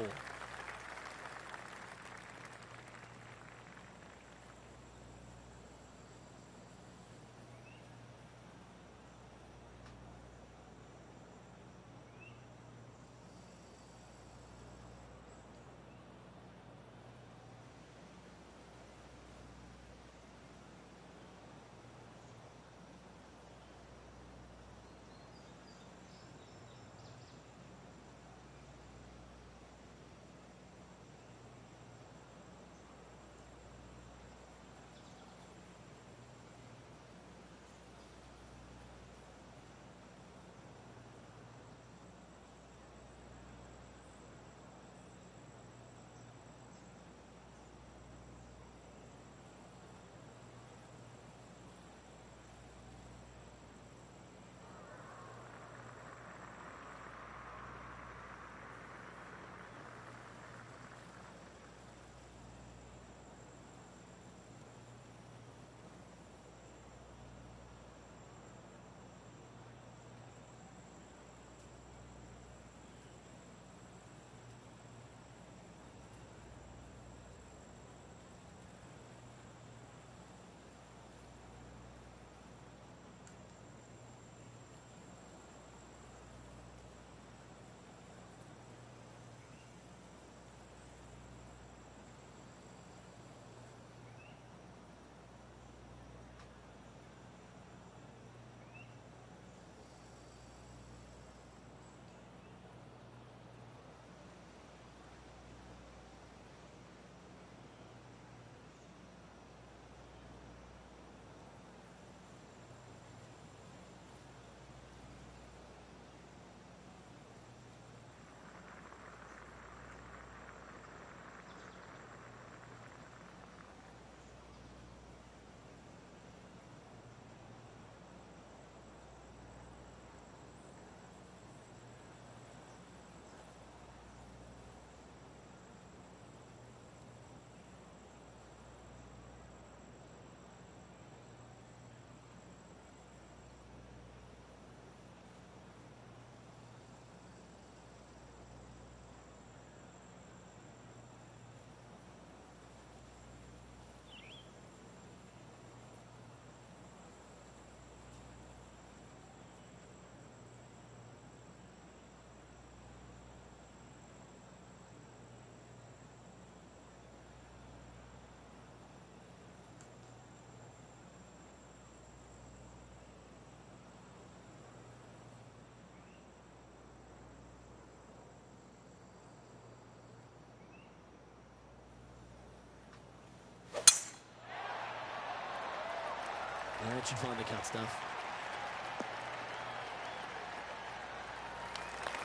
That should find the cut stuff.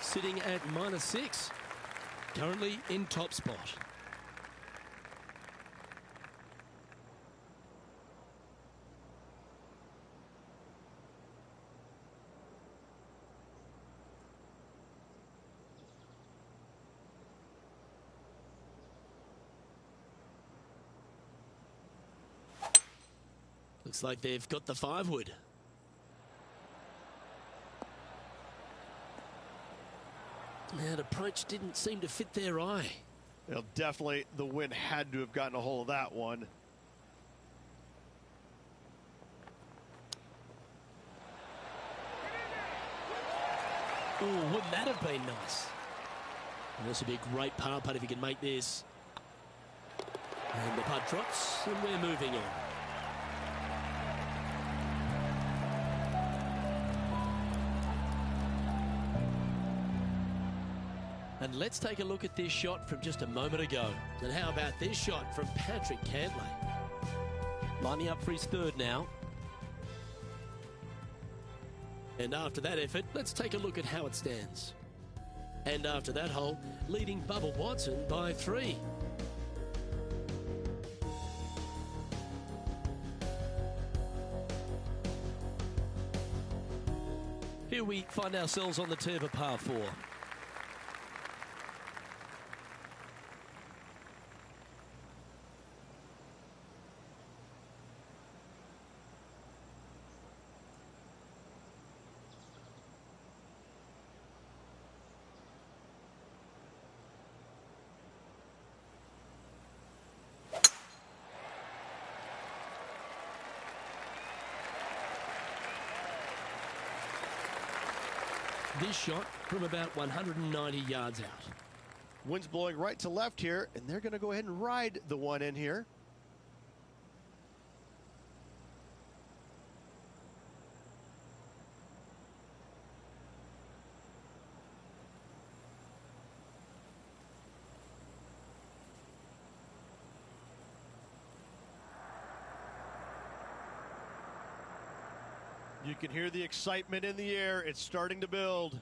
Sitting at -6. Currently in top spot. Looks like they've got the 5-wood. That approach didn't seem to fit their eye. Well, definitely the wind had to have gotten a hold of that one. Oh, wouldn't that have been nice? And this would be a great par putt if he can make this. And the putt drops, and we're moving on. And let's take a look at this shot from just a moment ago. And how about this shot from Patrick Cantlay? Lining up for his third now. And after that effort, let's take a look at how it stands. And after that hole, leading Bubba Watson by 3. Here we find ourselves on the tee of a par 4. This shot from about 190 yards out. Wind's blowing right to left here, and they're going to go ahead and ride the one in here. You can hear the excitement in the air. It's starting to build.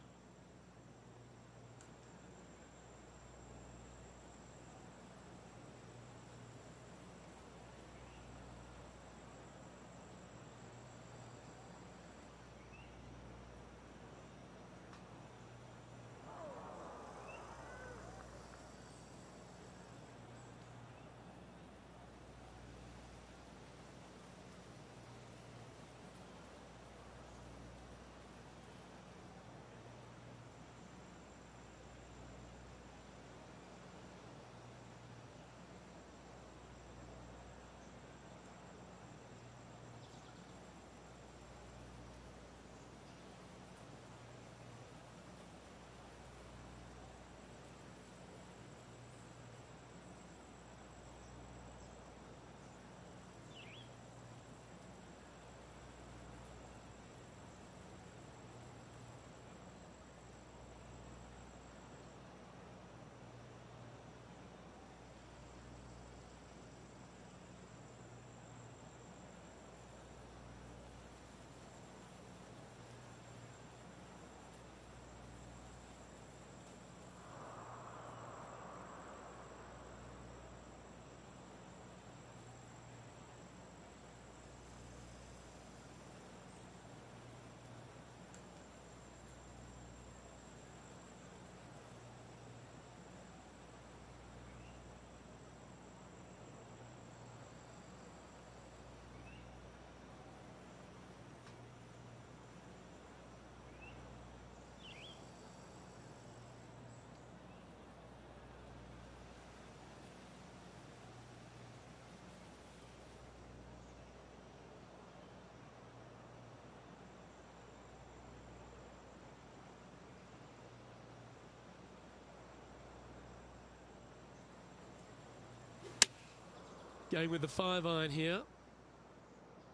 Going with the 5-iron here.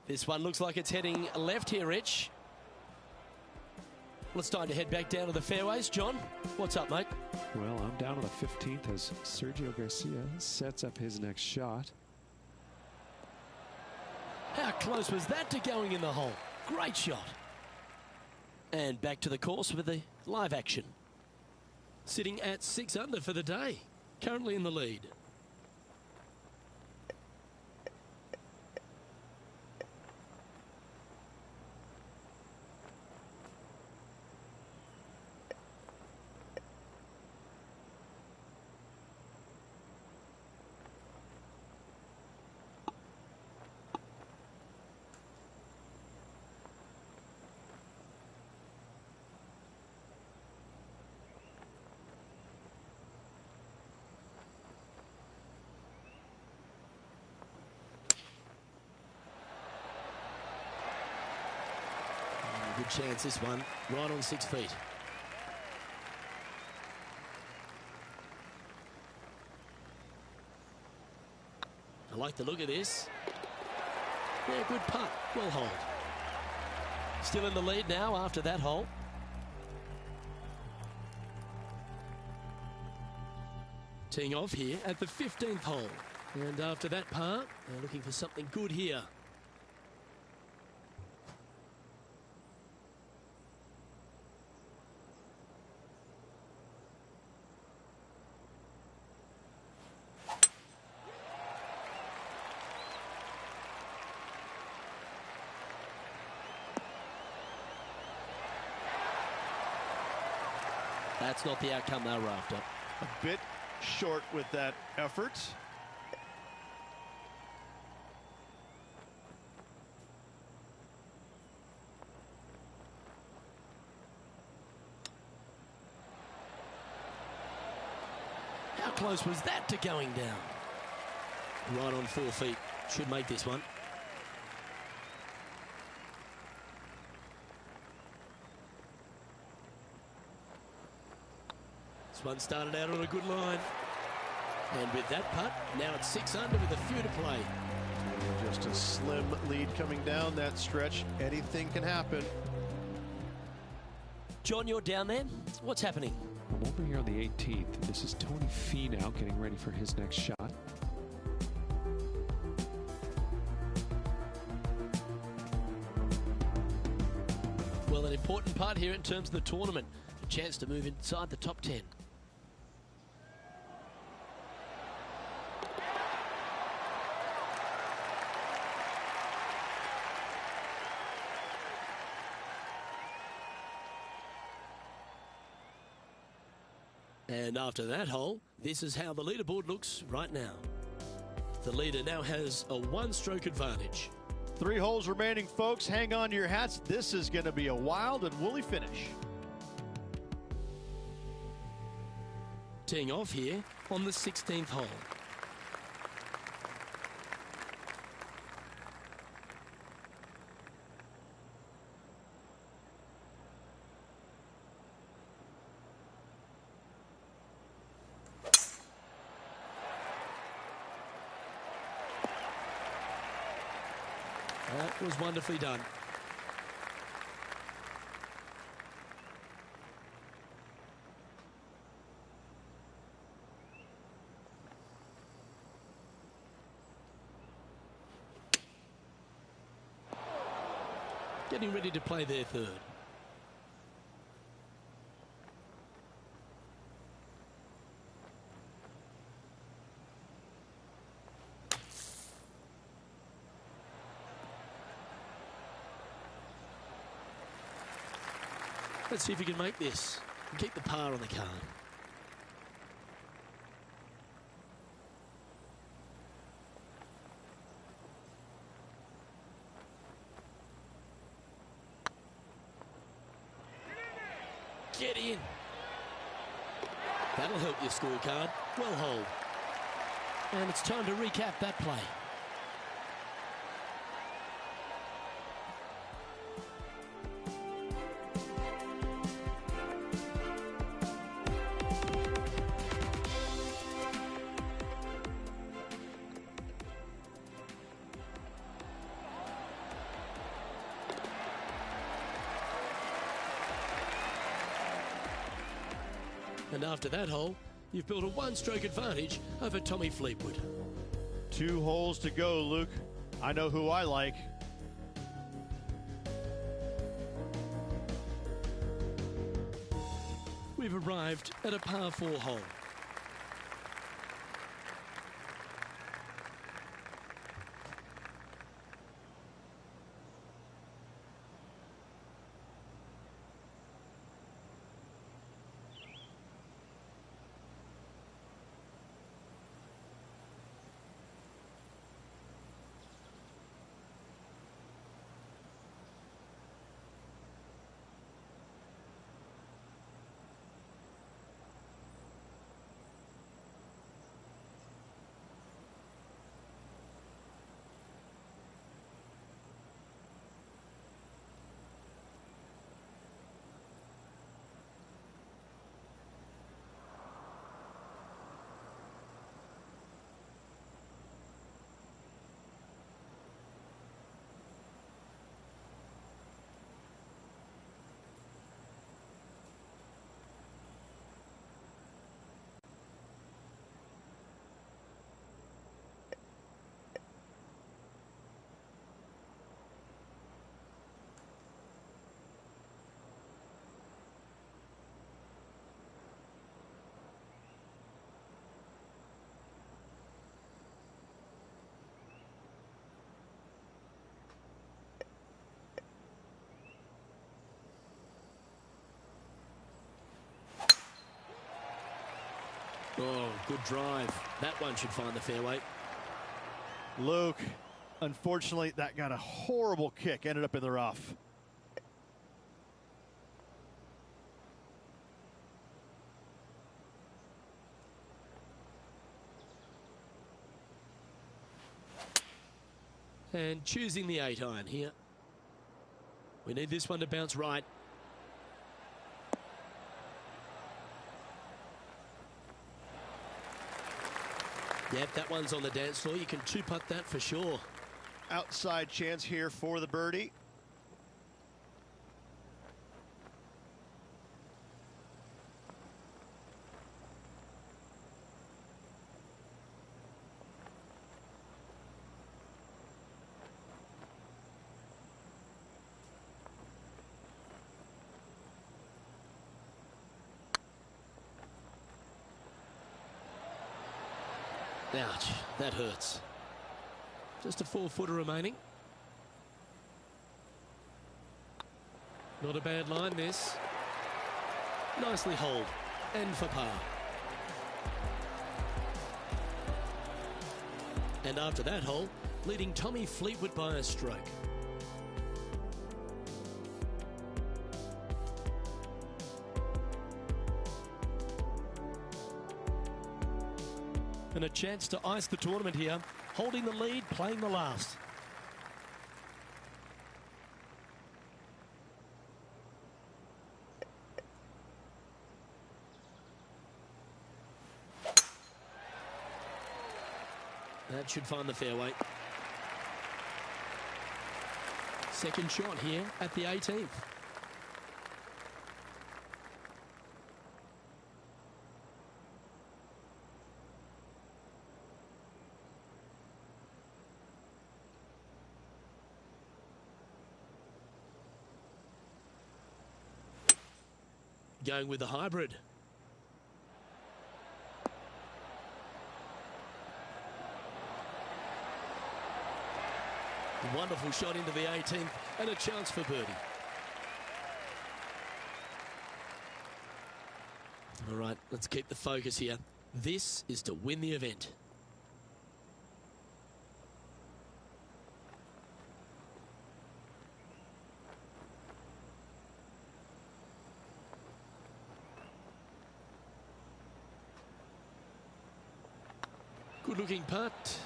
This one looks like it's heading left here, Rich. Well, it's time to head back down to the fairways. John, what's up, mate? Well, I'm down on the 15th as Sergio Garcia sets up his next shot. How close was that to going in the hole? Great shot. And back to the course with the live action. Sitting at 6 under for the day. Currently in the lead. Good chance this one, right on 6 feet. I like the look of this. Yeah, good putt, well hold. Still in the lead now after that hole. Teeing off here at the 15th hole. And after that par, they're looking for something good here. That's not the outcome they were after. A bit short with that effort. How close was that to going down? Right on 4 feet. Should make this one. This one started out on a good line. And with that putt, now it's 6 under with a few to play. Just a slim lead coming down that stretch. Anything can happen. John, you're down there. What's happening? I'm over here on the 18th. This is Tony Finau getting ready for his next shot. Well, an important part here in terms of the tournament. A chance to move inside the top 10. And after that hole, this is how the leaderboard looks right now. The leader now has a 1-stroke advantage. 3 holes remaining, folks. Hang on to your hats. This is going to be a wild and woolly finish. Teeing off here on the 16th hole. That was wonderfully done. Getting ready to play their third. Let's see if he can make this and keep the par on the card. Get in. That'll help your scorecard. Well hold. And it's time to recap that play. And after that hole, you've built a 1-stroke advantage over Tommy Fleetwood. 2 holes to go, Luke. I know who I like. we've arrived at a par 4 hole. Oh, good drive. That one should find the fairway. Luke, unfortunately, that got a horrible kick, ended up in the rough. And choosing the 8-iron here. We need this one to bounce right. Yep, that one's on the dance floor. You can two-putt that for sure. Outside chance here for the birdie. Ouch, that hurts. Just a 4-footer remaining. Not a bad line, this. Nicely holed, and for par. And after that hole, leading Tommy Fleetwood by a stroke. And a chance to ice the tournament here, holding the lead, playing the last. That should find the fairway. Second shot here at the 18th. Going with the hybrid. Wonderful shot into the 18th and a chance for birdie. All right, let's keep the focus here. This is to win the event. Good looking putt.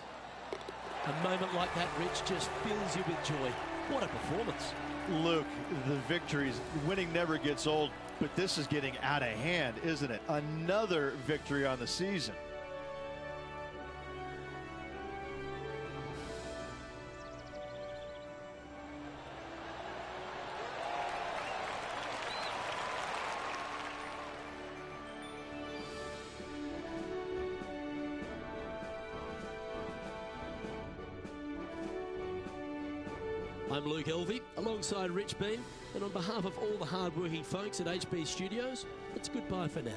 A moment like that, Rich, just fills you with joy. What a performance. Luke, the victories, winning never gets old, but this is getting out of hand, isn't it? Another victory on the season. I'm Luke Elvey, alongside Rich Bean, and on behalf of all the hard-working folks at HB Studios, it's goodbye for now.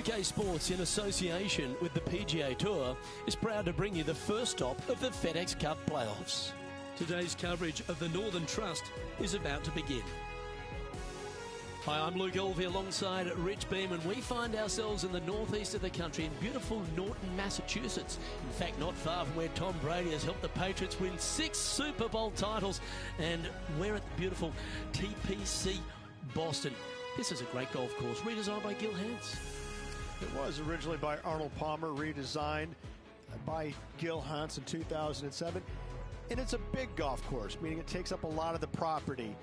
2K Sports, in association with the PGA Tour, is proud to bring you the first stop of the FedEx Cup playoffs. Today's coverage of the Northern Trust is about to begin. Hi, I'm Luke Elvey alongside Rich Beam, and we find ourselves in the northeast of the country in beautiful Norton, Massachusetts. In fact, not far from where Tom Brady has helped the Patriots win 6 Super Bowl titles, and we're at the beautiful TPC Boston. This is a great golf course, redesigned by Gil Hans. It was originally by Arnold Palmer, redesigned by Gil Hans in 2007. And it's a big golf course, meaning it takes up a lot of the property.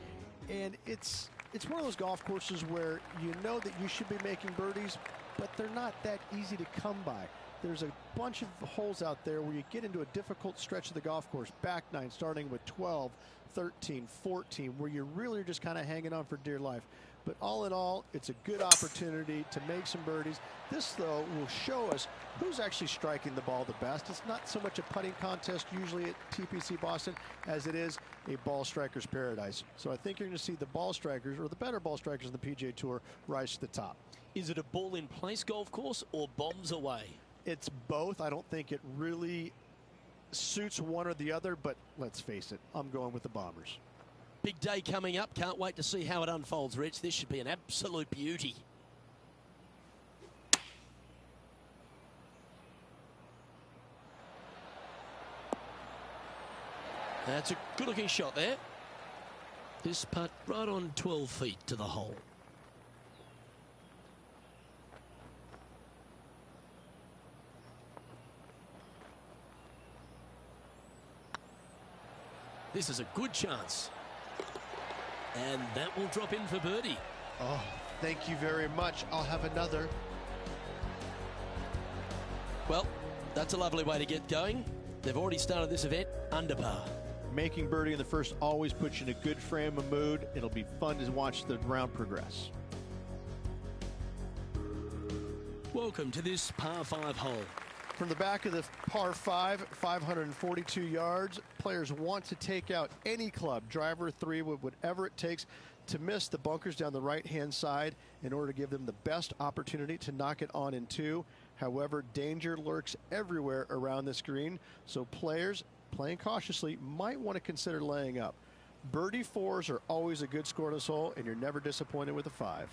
And it's one of those golf courses where you know that you should be making birdies, but they're not that easy to come by. There's a bunch of holes out there where you get into a difficult stretch of the golf course, back nine, starting with 12, 13, 14, where you really are just kind of hanging on for dear life. But all in all, it's a good opportunity to make some birdies. This, though, will show us who's actually striking the ball the best. It's not so much a putting contest usually at TPC Boston as it is a ball striker's paradise. So I think you're going to see the ball strikers, or the better ball strikers in the PGA Tour, rise to the top. Is it a ball-in-place golf course or bombs away? It's both. I don't think it really suits one or the other, but let's face it, I'm going with the Bombers. Big day coming up. Can't wait to see how it unfolds, Rich. This should be an absolute beauty. That's a good-looking shot there. This putt right on 12 feet to the hole. This is a good chance. And that will drop in for birdie. Oh, thank you very much. I'll have another. Well, that's a lovely way to get going. They've already started this event under par. Making birdie in the first always puts you in a good frame of mood. It'll be fun to watch the round progress. Welcome to this par 5 hole. From the back of the par 5, 542 yards, players want to take out any club, driver, 3-wood, whatever it takes, to miss the bunkers down the right-hand side in order to give them the best opportunity to knock it on in 2. However, danger lurks everywhere around this green, so players playing cautiously might want to consider laying up. Birdie 4s are always a good score in this hole, and you're never disappointed with a 5.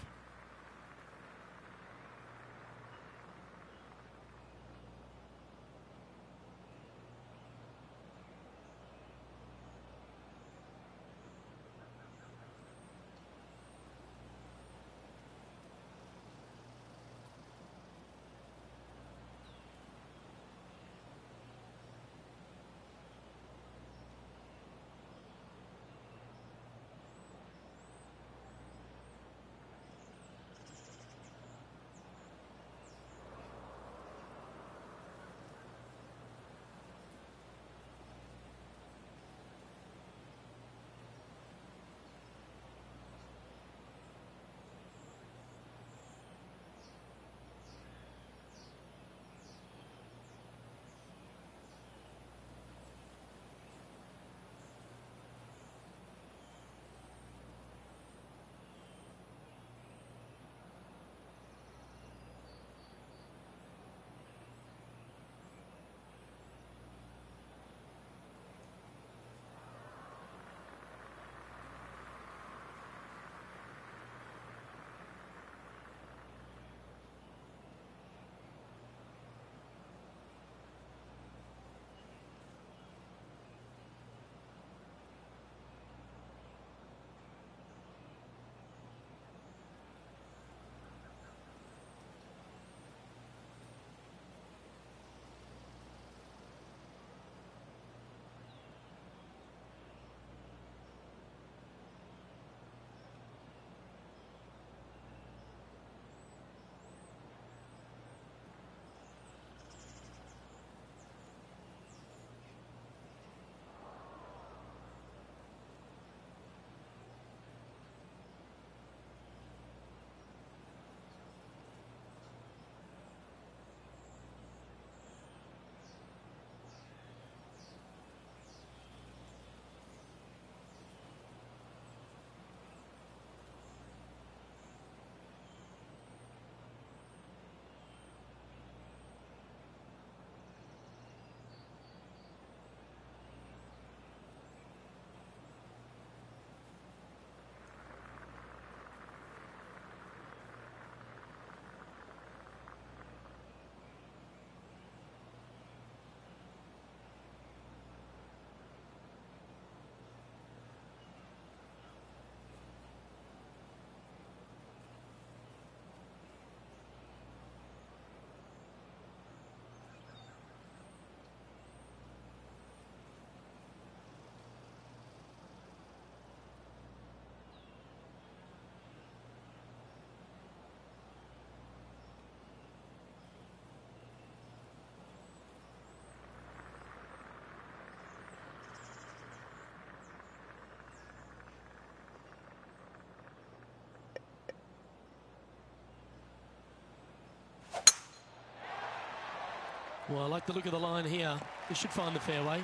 Well, I like the look of the line here. This should find the fairway.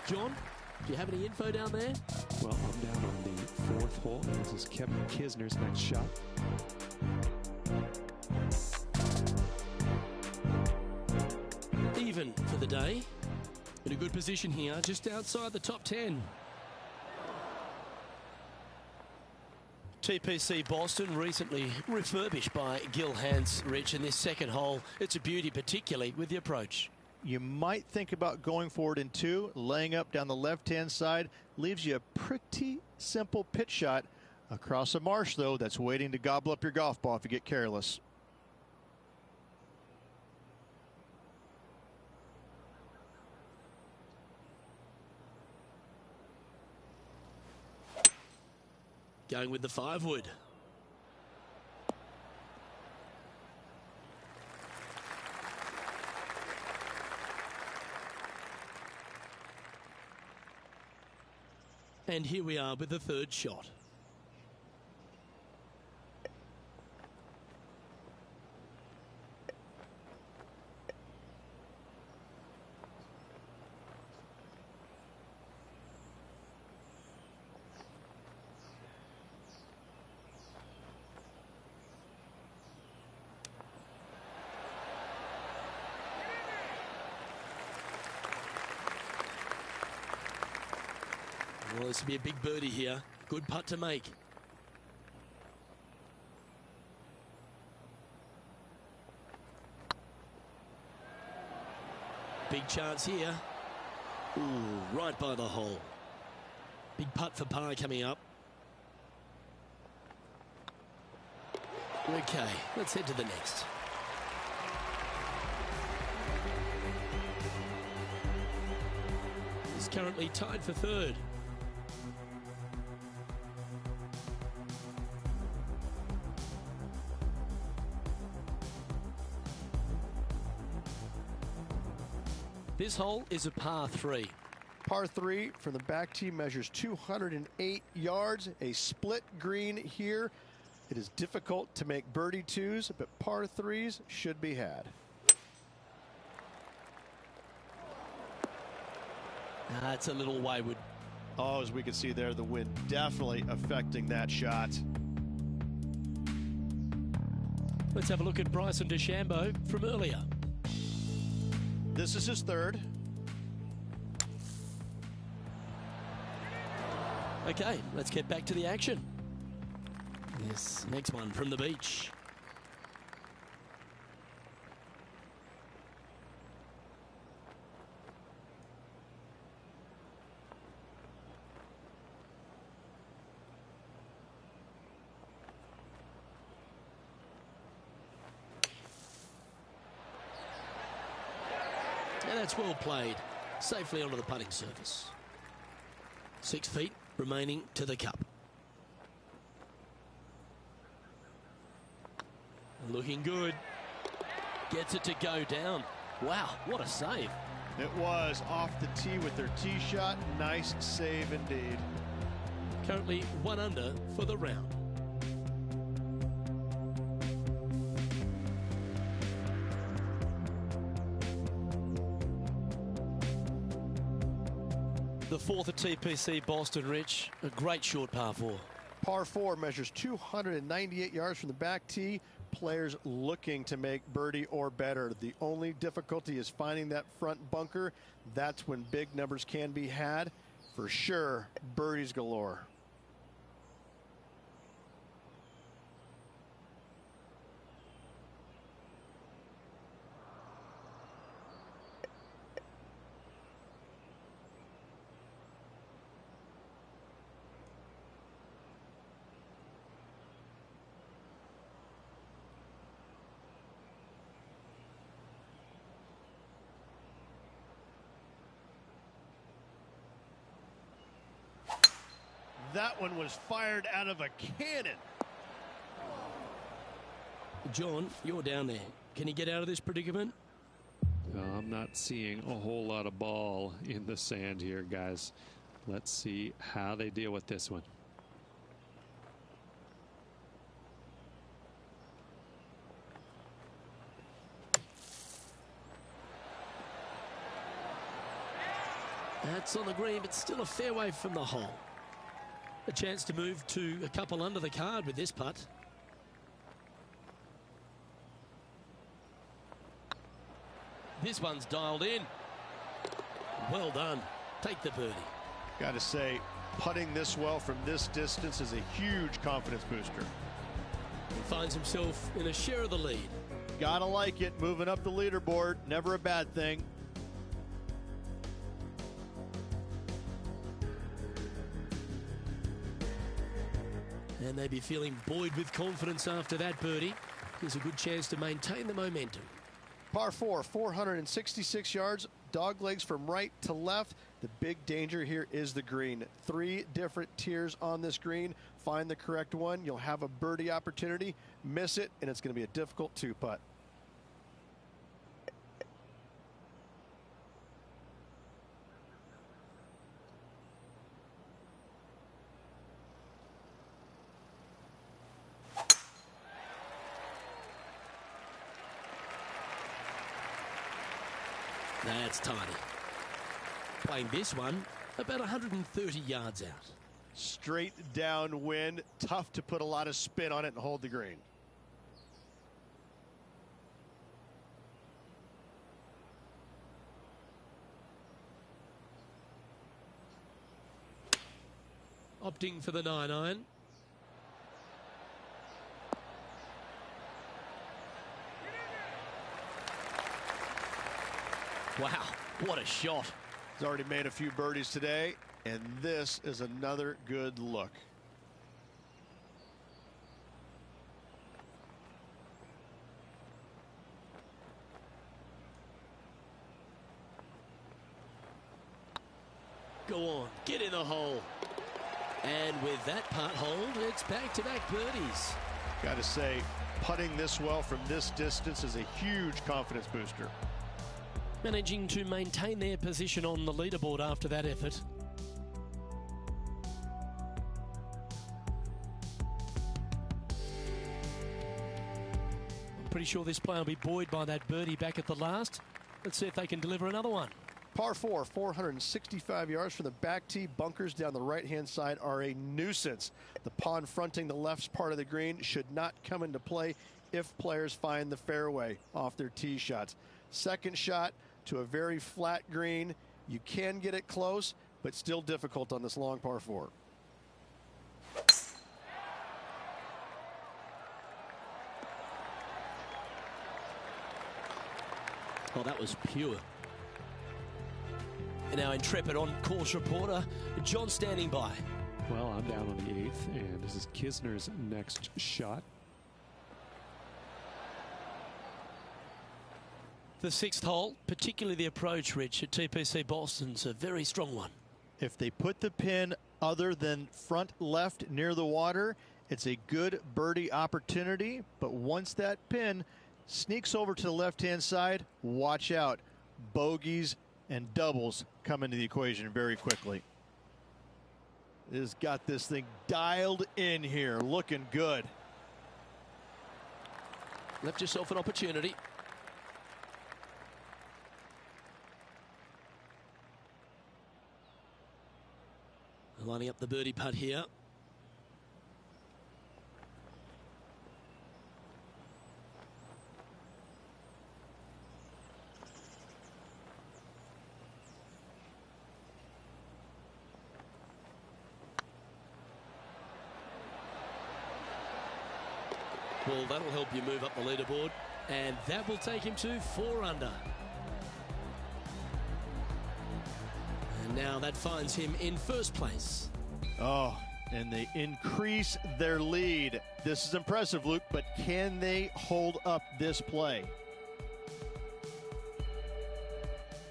John, do you have any info down there? Well, I'm down on the 4th hole. This is Kevin Kisner's next shot. Even for the day. In a good position here, just outside the top 10. TPC Boston, recently refurbished by Gil Hans, Rich, in this second hole. It's a beauty, particularly with the approach. You might think about going forward in 2, laying up down the left-hand side. Leaves you a pretty simple pitch shot across a marsh, though, that's waiting to gobble up your golf ball if you get careless. Going with the 5-wood. And here we are with the 3rd shot. Well, this will be a big birdie here. Good putt to make. Big chance here. Ooh, right by the hole. Big putt for par coming up. Okay, let's head to the next. He's currently tied for 3rd. This hole is a par 3. Par 3 from the back tee measures 208 yards. A split green here. It is difficult to make birdie 2s, but par 3s should be had. That's a little wayward. Oh, as we can see there, the wind definitely affecting that shot. Let's have a look at Bryson DeChambeau from earlier. This is his 3rd. Okay, let's get back to the action. This next one from the beach. And that's well played, safely onto the putting surface. 6 feet remaining to the cup. Looking good. Gets it to go down. Wow, what a save. It was off the tee with their tee shot. Nice save indeed. Currently 1 under for the round. The 4th at TPC Boston, Rich. A great short par 4. Par 4 measures 298 yards from the back tee. Players looking to make birdie or better. The only difficulty is finding that front bunker. That's when big numbers can be had. For sure, birdies galore. That one was fired out of a cannon. John, you're down there. Can you get out of this predicament? I'm not seeing a whole lot of ball in the sand here, guys. Let's see how they deal with this one. That's on the green, but still a fairway from the hole. A chance to move to a couple under the card with this putt. This one's dialed in. Well done. Take the birdie. Got to say, putting this well from this distance is a huge confidence booster. He finds himself in a share of the lead. Gotta like it. Moving up the leaderboard, never a bad thing. And they'd be feeling buoyed with confidence after that birdie. Here's a good chance to maintain the momentum. Par 4, 466 yards, dog legs from right to left. The big danger here is the green. 3 different tiers on this green. Find the correct one. You'll have a birdie opportunity. Miss it, and it's going to be a difficult 2-putt. That's tiny. Playing this one about 130 yards out. Straight downwind. Tough to put a lot of spin on it and hold the green. Opting for the 9-iron. Wow, what a shot. He's already made a few birdies today, and this is another good look. Go on, get in the hole. And with that putt hold, it's back-to-back birdies. Got to say, putting this well from this distance is a huge confidence booster. Managing to maintain their position on the leaderboard after that effort. I'm pretty sure this player will be buoyed by that birdie back at the last. Let's see if they can deliver another one. Par 4, 465 yards from the back tee. Bunkers down the right-hand side are a nuisance. The pond fronting the left part of the green should not come into play if players find the fairway off their tee shots. Second shot to a very flat green. You can get it close, but still difficult on this long par 4. Oh, that was pure. And now intrepid on-course reporter John standing by. Well, I'm down on the 8th, and this is Kisner's next shot. The 6th hole, particularly the approach, Rich, at TPC Boston's a very strong one. If they put the pin other than front left near the water, it's a good birdie opportunity. But once that pin sneaks over to the left-hand side, watch out. Bogeys and doubles come into the equation very quickly. It has got this thing dialed in here, looking good. Left yourself an opportunity. Lining up the birdie putt here. Well, that'll help you move up the leaderboard, and that will take him to 4 under. And now that finds him in first place. Oh, and they increase their lead. This is impressive, Luke, but can they hold up this play?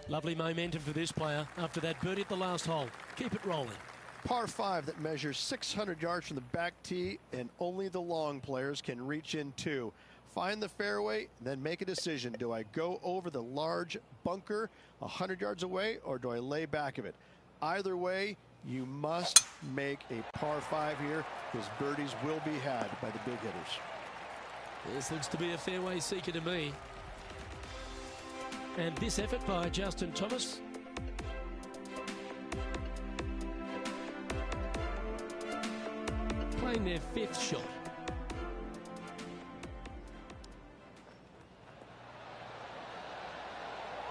Lovely momentum for this player after that birdie at the last hole. Keep it rolling. Par 5 that measures 600 yards from the back tee, and only the long players can reach in two. Find the fairway, then make a decision. Do I go over the large bunker 100 yards away, or do I lay back of it? Either way, you must make a par 5 here, because birdies will be had by the big hitters. This looks to be a fairway seeker to me. And this effort by Justin Thomas playing their 5th shot.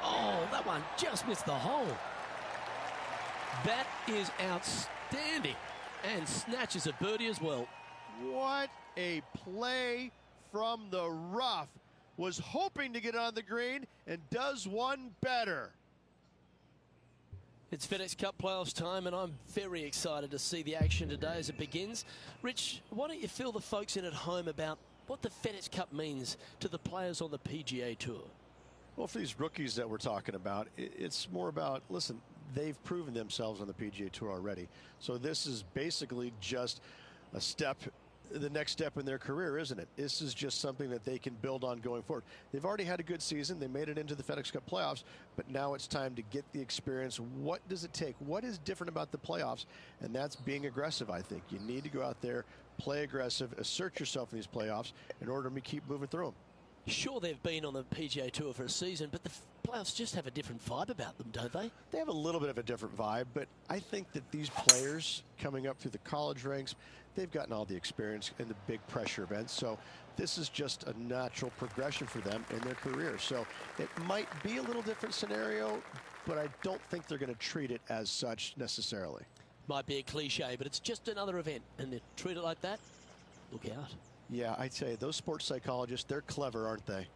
Oh, that one just missed the hole. That is outstanding. And snatches a birdie as well. What a play from the rough. Was hoping to get on the green and does one better. It's FedEx Cup playoffs time, and I'm very excited to see the action today as it begins. Rich, why don't you fill the folks in at home about what the FedEx Cup means to the players on the PGA Tour? Well, for these rookies that we're talking about, it's more about, listen, they've proven themselves on the PGA Tour already. So this is basically just a step, the next step in their career, isn't it? This is just something that they can build on going forward. They've already had a good season. They made it into the FedEx Cup playoffs, but now it's time to get the experience. What does it take? What is different about the playoffs? And that's being aggressive, I think. You need to go out there, play aggressive, assert yourself in these playoffs in order to keep moving through them. Sure, they've been on the PGA Tour for a season, but the playoffs just have a different vibe about them, don't they? They have a little bit of a different vibe, but I think that these players coming up through the college ranks, they've gotten all the experience in the big pressure events. So this is just a natural progression for them in their career. So it might be a little different scenario, but I don't think they're going to treat it as such necessarily. Might be a cliche, but it's just another event, and they treat it like that. Look out. Yeah, I'd say those sports psychologists, they're clever, aren't they?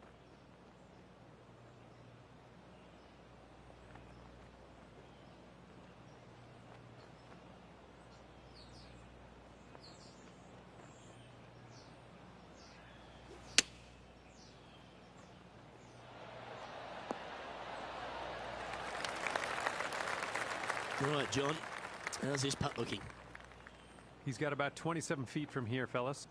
All right, John, how's this putt looking? He's got about 27 feet from here, fellas.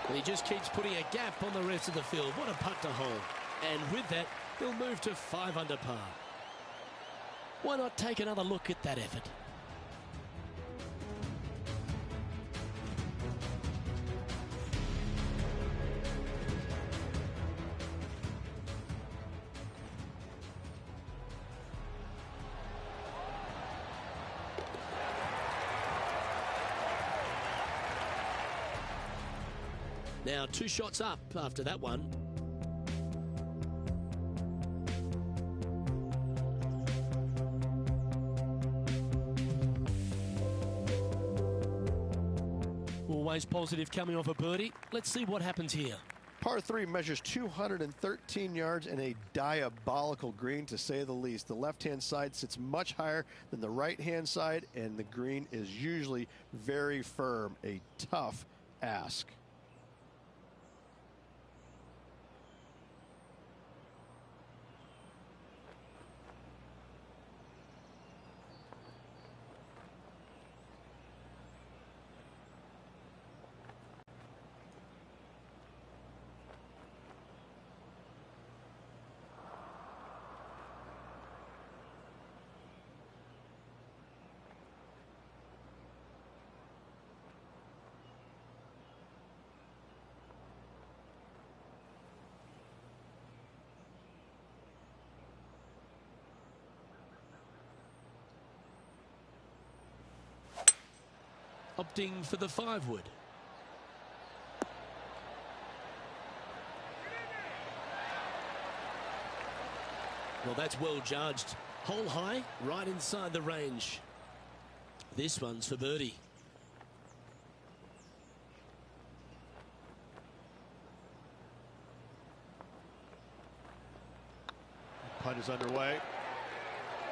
And he just keeps putting a gap on the rest of the field. What a putt to hole. And with that, he'll move to 5 under par. Why not take another look at that effort? Now 2 shots up after that one. Always positive coming off a birdie. Let's see what happens here. Par 3 measures 213 yards and a diabolical green, to say the least. The left-hand side sits much higher than the right-hand side, and the green is usually very firm. A tough ask. Opting for the 5-wood. Well, that's well judged. Hole high, right inside the range. This one's for birdie. Putt is underway.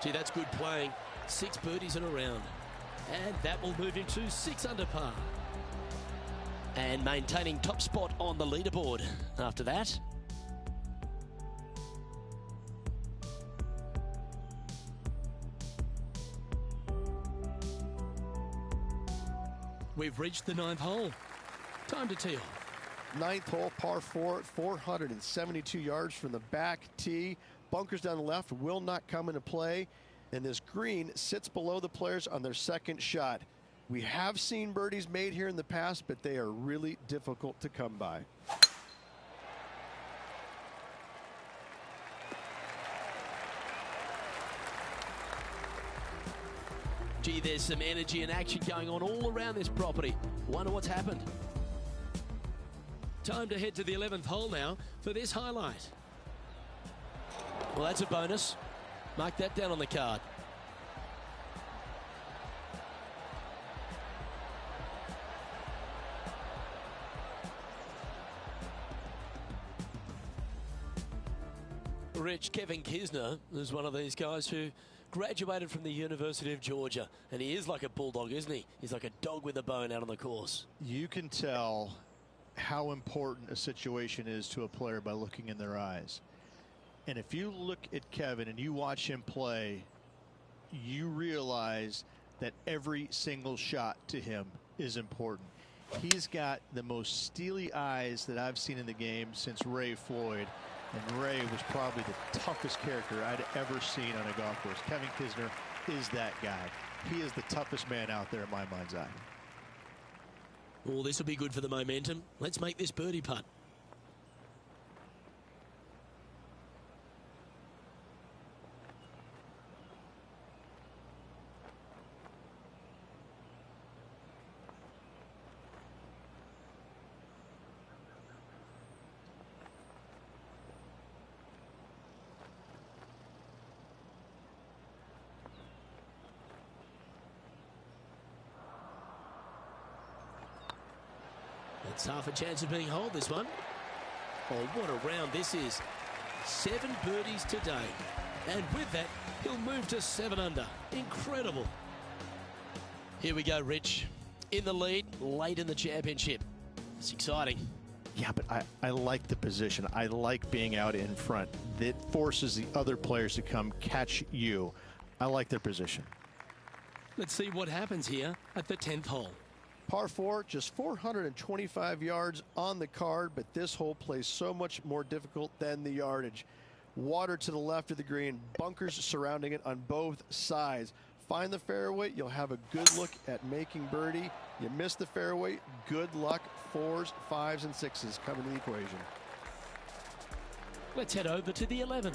Gee, that's good playing. 6 birdies in a round. And that will move him to 6 under par. And maintaining top spot on the leaderboard after that. We've reached the 9th hole. Time to tee off. 9th hole, par 4, 472 yards from the back tee. Bunkers down the left will not come into play. And this green sits below the players on their second shot. We have seen birdies made here in the past, but they are really difficult to come by. Gee, there's some energy and action going on all around this property. Wonder what's happened. Time to head to the 11th hole now for this highlight. Well, that's a bonus. Mark that down on the card. Rich, Kevin Kisner is one of these guys who graduated from the University of Georgia, and he is like a bulldog, isn't he? He's like a dog with a bone out on the course. You can tell how important a situation is to a player by looking in their eyes. And if you look at Kevin and you watch him play, you realize that every single shot to him is important. He's got the most steely eyes that I've seen in the game since Ray Floyd. And Ray was probably the toughest character I'd ever seen on a golf course. Kevin Kisner is that guy. He is the toughest man out there in my mind's eye. Oh, this will be good for the momentum. Let's make this birdie putt. It's half a chance of being holed, this one. Oh, what a round this is. 7 birdies today. And with that, he'll move to 7 under. Incredible. Here we go, Rich. In the lead, late in the championship. It's exciting. Yeah, but I like the position. I like being out in front. That forces the other players to come catch you. I like their position. Let's see what happens here at the 10th hole. Par 4, just 425 yards on the card, but this hole plays so much more difficult than the yardage. Water to the left of the green, bunkers surrounding it on both sides. Find the fairway, you'll have a good look at making birdie. You miss the fairway, good luck. 4s, 5s, and 6s come into the equation. Let's head over to the 11th.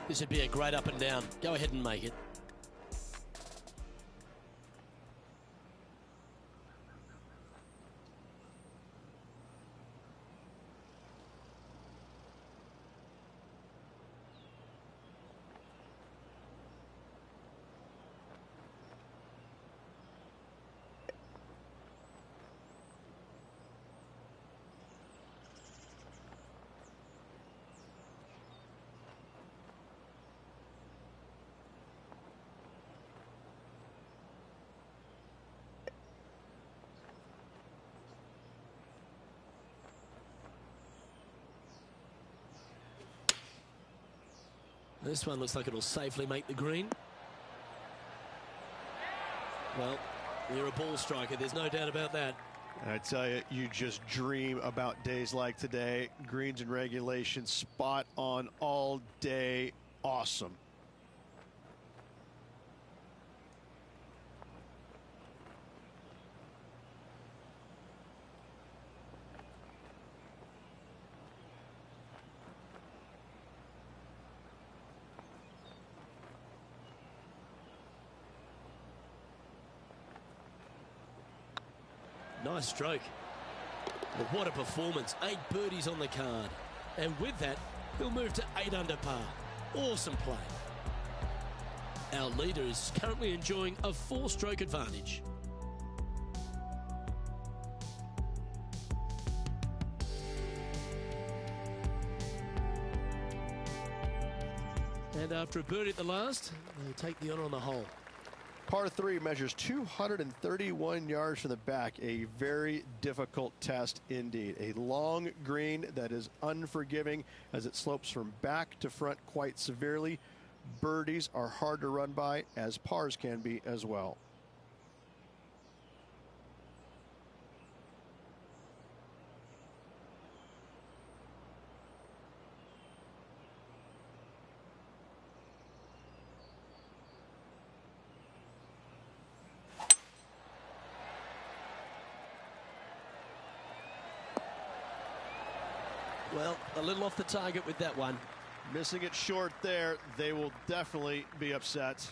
This would be a great up and down. Go ahead and make it. This one looks like it'll safely make the green. Well, you're a ball striker, there's no doubt about that. I tell you, you just dream about days like today. Greens and regulation, spot on all day. Awesome. Nice stroke. But what a performance. 8 birdies on the card. And with that, he'll move to 8 under par. Awesome play. Our leader is currently enjoying a 4-stroke advantage. And after a birdie at the last, they'll take the honour on the hole. Par 3 measures 231 yards from the back. A very difficult test indeed. A long green that is unforgiving as it slopes from back to front quite severely. Birdies are hard to run by, as pars can be as well. Well, a little off the target with that one. Missing it short there, they will definitely be upset.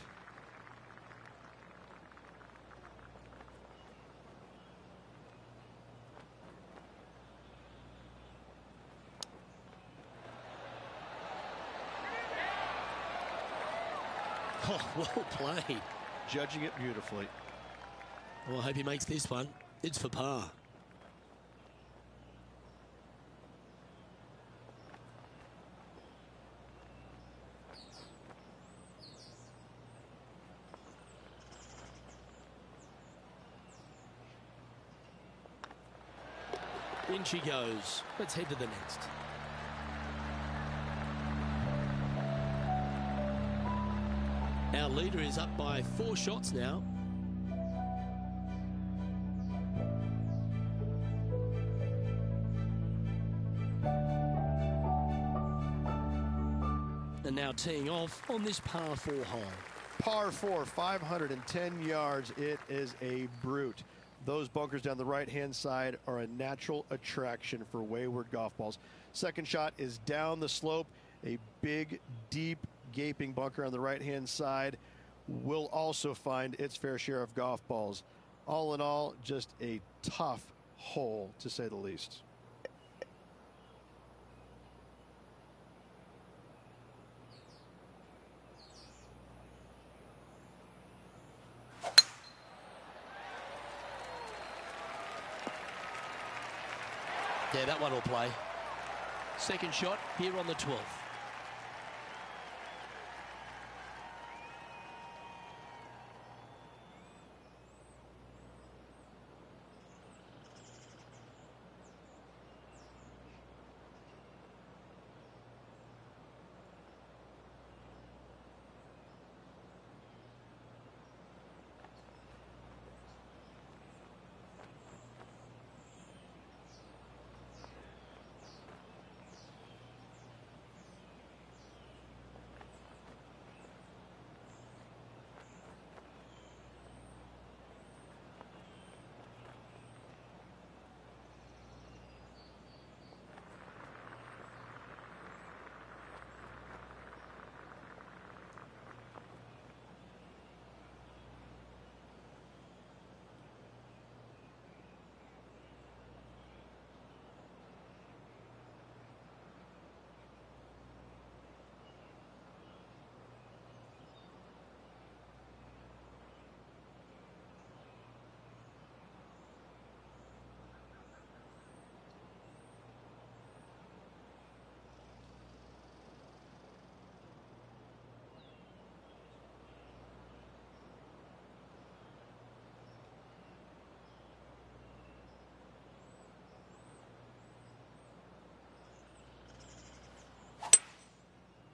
Oh, well played. Judging it beautifully. Well, I hope he makes this one. It's for par. In she goes. Let's head to the next. Our leader is up by 4 shots now. And now teeing off on this par 4 hole. Par 4, 510 yards. It is a brute. Those bunkers down the right-hand side are a natural attraction for wayward golf balls. Second shot is down the slope. A big, deep, gaping bunker on the right-hand side will also find its fair share of golf balls. All in all, just a tough hole, to say the least. Yeah, that one will play. Second shot here on the 12th.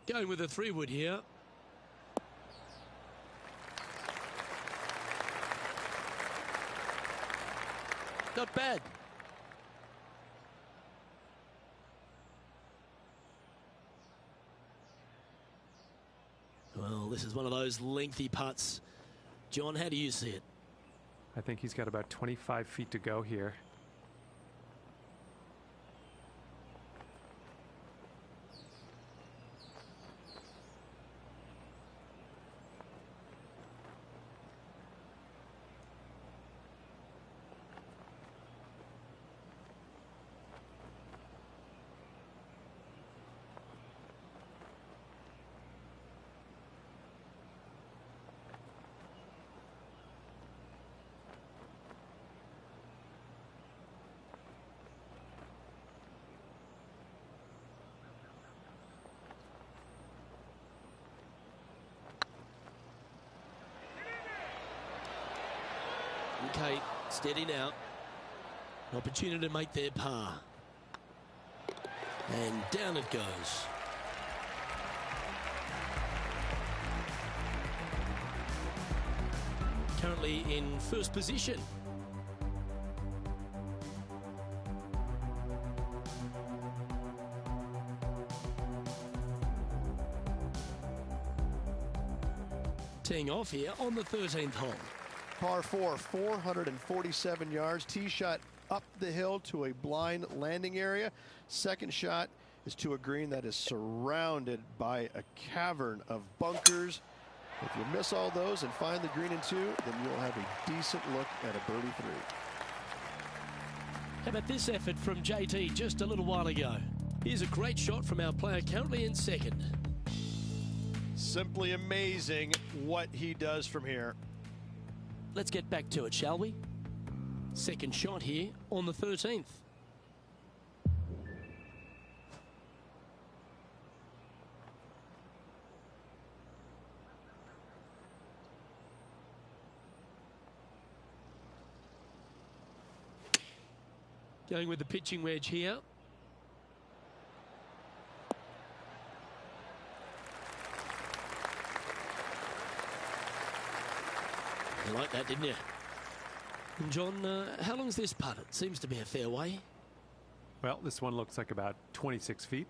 Going with a 3-wood here. Not bad. Well, this is one of those lengthy putts. John, how do you see it? I think he's got about 25 feet to go here. Okay, steady now. An opportunity to make their par. And down it goes. Currently in first position. Teeing off here on the 13th hole. Par 4, 447 yards. Tee shot up the hill to a blind landing area. Second shot is to a green that is surrounded by a cavern of bunkers. If you miss all those and find the green in 2, then you'll have a decent look at a birdie 3. How about this effort from JT just a little while ago? Here's a great shot from our player currently in second. Simply amazing what he does from here. Let's get back to it, shall we? Second shot here on the 13th. Going with the pitching wedge here. You like that, didn't you? And John, how long's this putt? It seems to be a fair way. Well, this one looks like about 26 feet.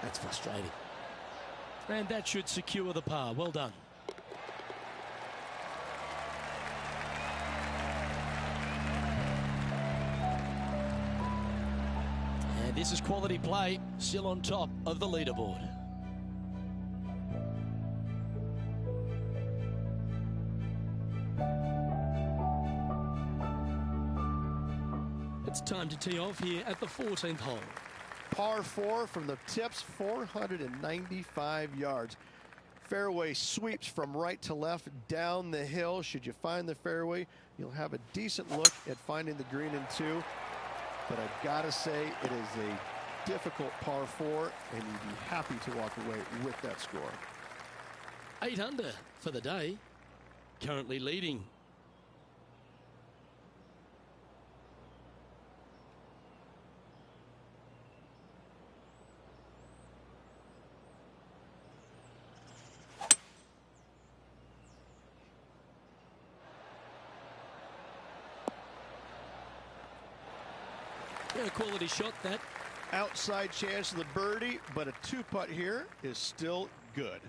That's frustrating. And that should secure the par. Well done. And this is quality play, still on top of the leaderboard. It's time to tee off here at the 14th hole. Par 4 from the tips, 495 yards. Fairway sweeps from right to left down the hill. Should you find the fairway, you'll have a decent look at finding the green in 2. But I've got to say, it is a difficult par 4, and you'd be happy to walk away with that score. 8 under for the day. Currently leading. Yeah, quality shot that. Outside chance of the birdie, but a 2-putt here is still good.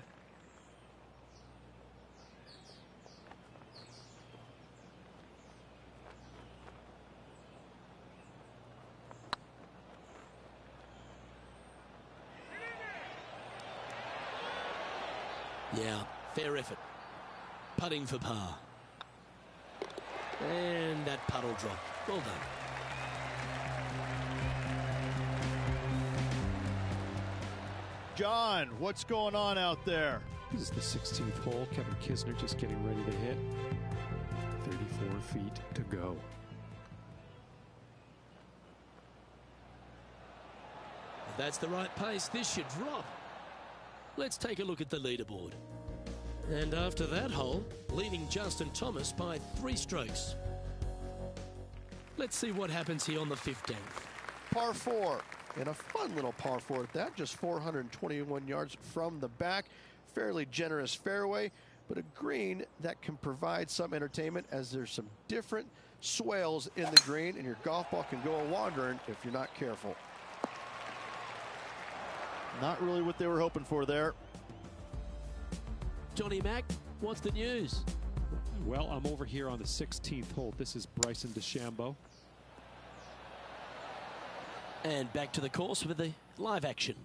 Yeah, fair effort. Putting for par. And that puddle drop. Well done. John, what's going on out there? This is the 16th hole. Kevin Kisner just getting ready to hit. 34 feet to go. If that's the right pace, this should drop. Let's take a look at the leaderboard. And after that hole, leading Justin Thomas by 3 strokes. Let's see what happens here on the 15th. Par 4. And a fun little par 4 at that, just 421 yards from the back. Fairly generous fairway, but a green that can provide some entertainment as there's some different swales in the green, and your golf ball can go a-wandering if you're not careful. Not really what they were hoping for there. Johnny Mack, what's the news? Well, I'm over here on the 16th hole. This is Bryson DeChambeau. And back to the course with the live action.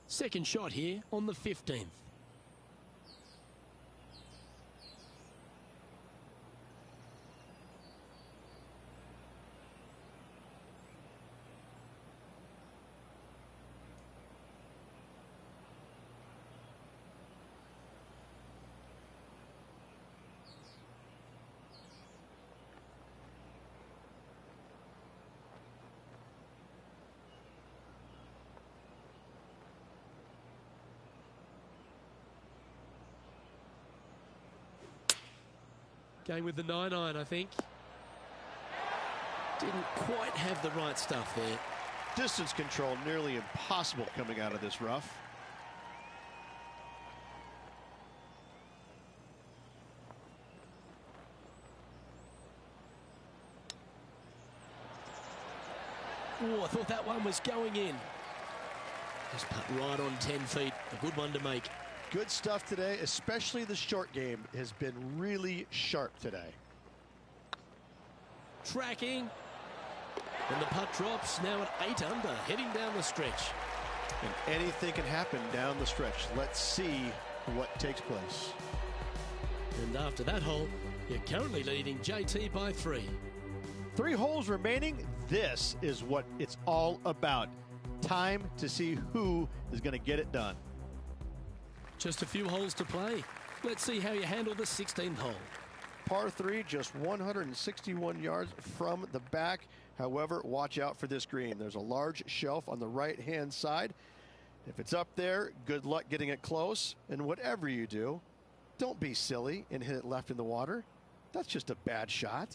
Second shot here on the 15th. Going with the 9-iron, I think. Didn't quite have the right stuff there. Distance control nearly impossible coming out of this rough. Oh, I thought that one was going in. Just put right on 10 feet. A good one to make. Good stuff today, especially the short game has been really sharp today. Tracking. And the putt drops now at 8 under, heading down the stretch. And anything can happen down the stretch. Let's see what takes place. And after that hole, you're currently leading JT by 3. 3 holes remaining. This is what it's all about. Time to see who is going to get it done. Just a few holes to play. Let's see how you handle the 16th hole. Par 3, just 161 yards from the back. However, watch out for this green. There's a large shelf on the right-hand side. If it's up there, good luck getting it close. And whatever you do, don't be silly and hit it left in the water. That's just a bad shot.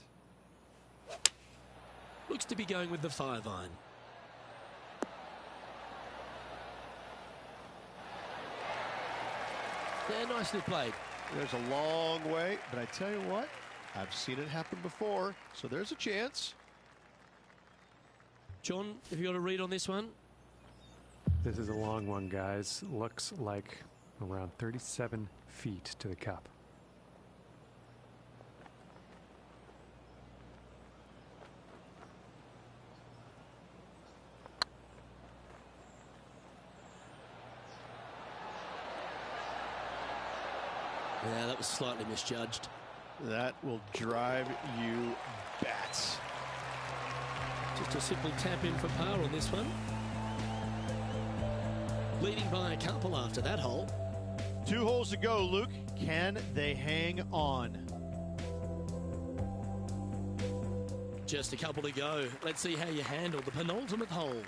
Looks to be going with the 5-iron. Yeah, nicely played. There's a long way, but I tell you what, I've seen it happen before, so there's a chance. John, have you got a read on this one? This is a long one, guys. Looks like around 37 feet to the cup. Yeah, that was slightly misjudged. That will drive you bats. Just a simple tap in for par on this one. Leading by a couple after that hole. 2 holes to go, Luke. Can they hang on? Just a couple to go. Let's see how you handle the penultimate hole.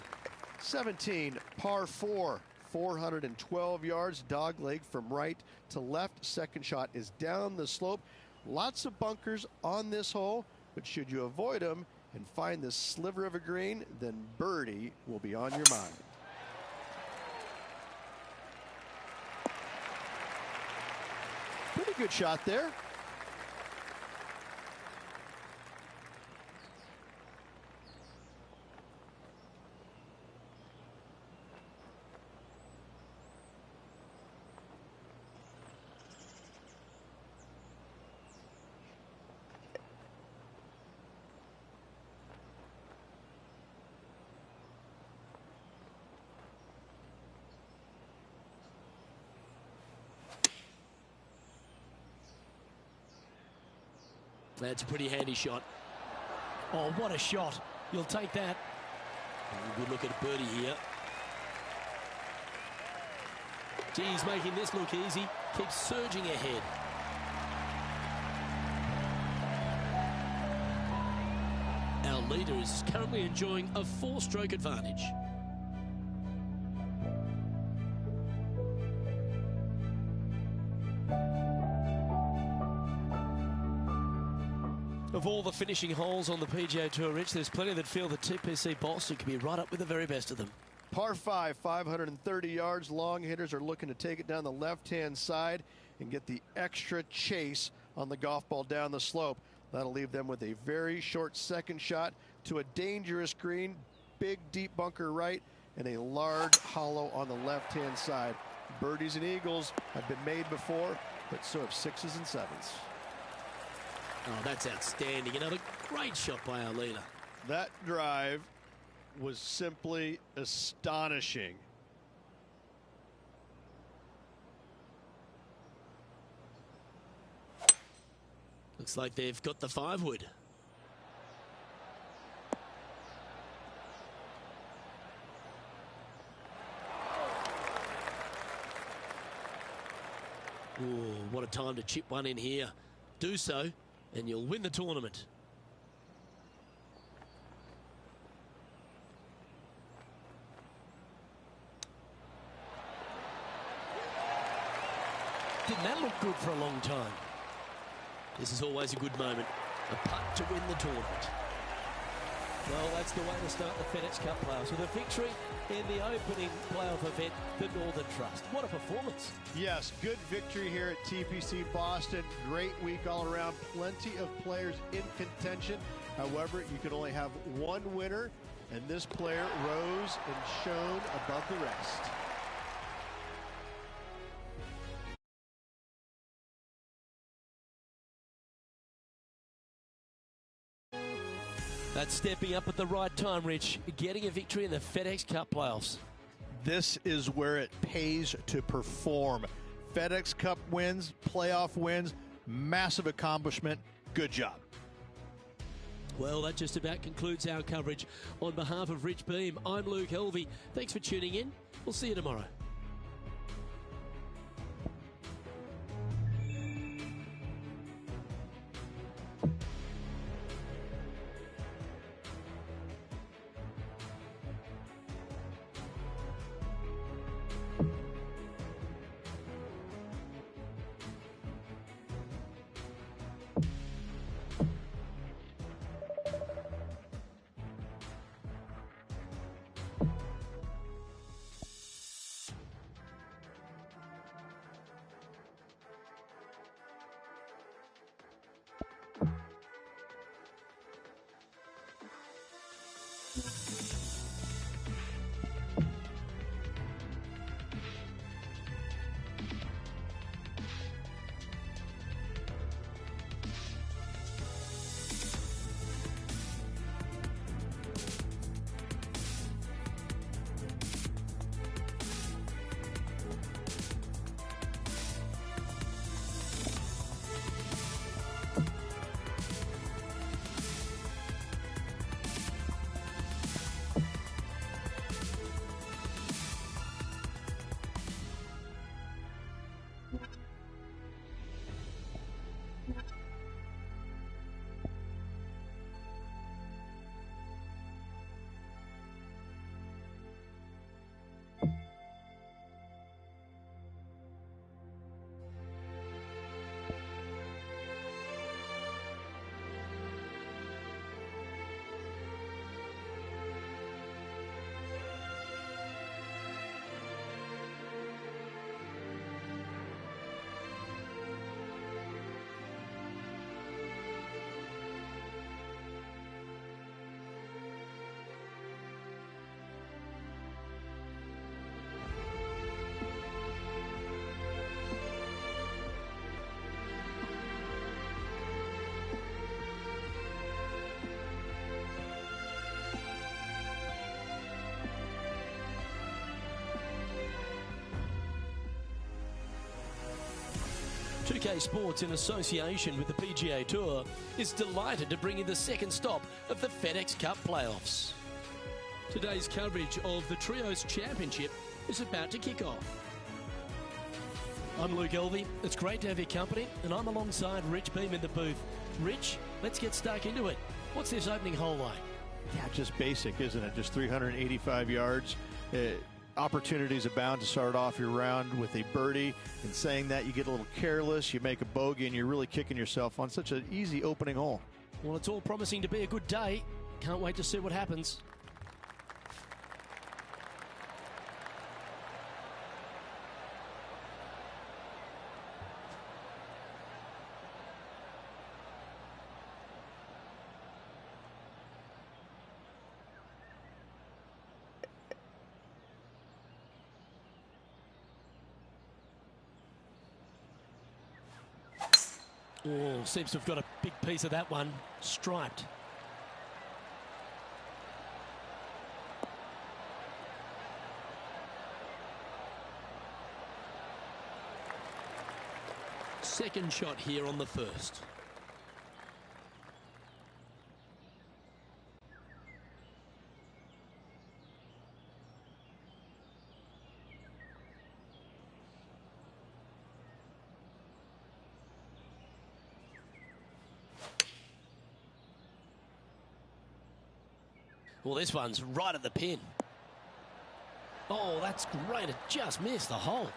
17, par 4. 412 yards, dog leg from right to left. Second shot is down the slope. Lots of bunkers on this hole, but should you avoid them and find this sliver of a green, then birdie will be on your mind. Pretty good shot there. That's a pretty handy shot. Oh, what a shot. You'll take that. Good look at a birdie here. Geez, making this look easy. Keeps surging ahead. Our leader is currently enjoying a 4-stroke advantage. Of all the finishing holes on the PGA Tour, Rich, there's plenty that feel that TPC Boston can be right up with the very best of them. Par 5, 530 yards. Long hitters are looking to take it down the left-hand side and get the extra chase on the golf ball down the slope. That'll leave them with a very short second shot to a dangerous green, big deep bunker right, and a large hollow on the left-hand side. Birdies and eagles have been made before, but so have 6s and 7s. Oh, that's outstanding. Another great shot by our leader. That drive was simply astonishing. Looks like they've got the 5-wood. Ooh, what a time to chip one in here. Do so, and you'll win the tournament. Didn't that look good for a long time? This is always a good moment. A putt to win the tournament. Well, that's the way to start the FedEx Cup playoffs, with a victory in the opening playoff event, the Northern Trust. What a performance. Yes, good victory here at TPC Boston. Great week all around. Plenty of players in contention. However, you can only have one winner. And this player rose and shone above the rest. That's stepping up at the right time, Rich, getting a victory in the FedEx Cup playoffs. This is where it pays to perform. FedEx Cup wins, playoff wins, massive accomplishment. Good job. Well, that just about concludes our coverage. On behalf of Rich Beam, I'm Luke Helvey. Thanks for tuning in. We'll see you tomorrow. PGA Sports, in association with the PGA Tour, is delighted to bring you the second stop of the FedEx Cup playoffs. Today's coverage of the Trios Championship is about to kick off. I'm Luke Helvey. It's great to have your company, and I'm alongside Rich Beam in the booth. Rich, let's get stuck into it. What's this opening hole like? Yeah, just basic, isn't it? Just 385 yards. Opportunities abound to start off your round with a birdie. In saying that, you get a little careless, you make a bogey, and you're really kicking yourself on such an easy opening hole. Well, it's all promising to be a good day. Can't wait to see what happens. Oh, seems to have got a big piece of that one. Striped. Second shot here on the first. Well, this one's right at the pin. Oh, that's great. It just missed the hole.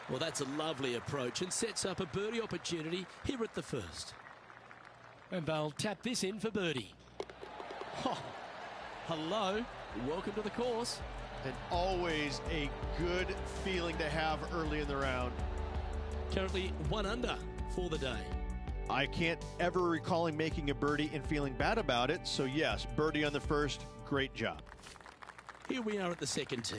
Well, that's a lovely approach and sets up a birdie opportunity here at the first. And they'll tap this in for birdie. Oh, hello. Welcome to the course. And always a good feeling to have early in the round. Currently 1 under for the day. I can't ever recall him making a birdie and feeling bad about it. So yes, birdie on the first, Great job. Here we are at the second tee.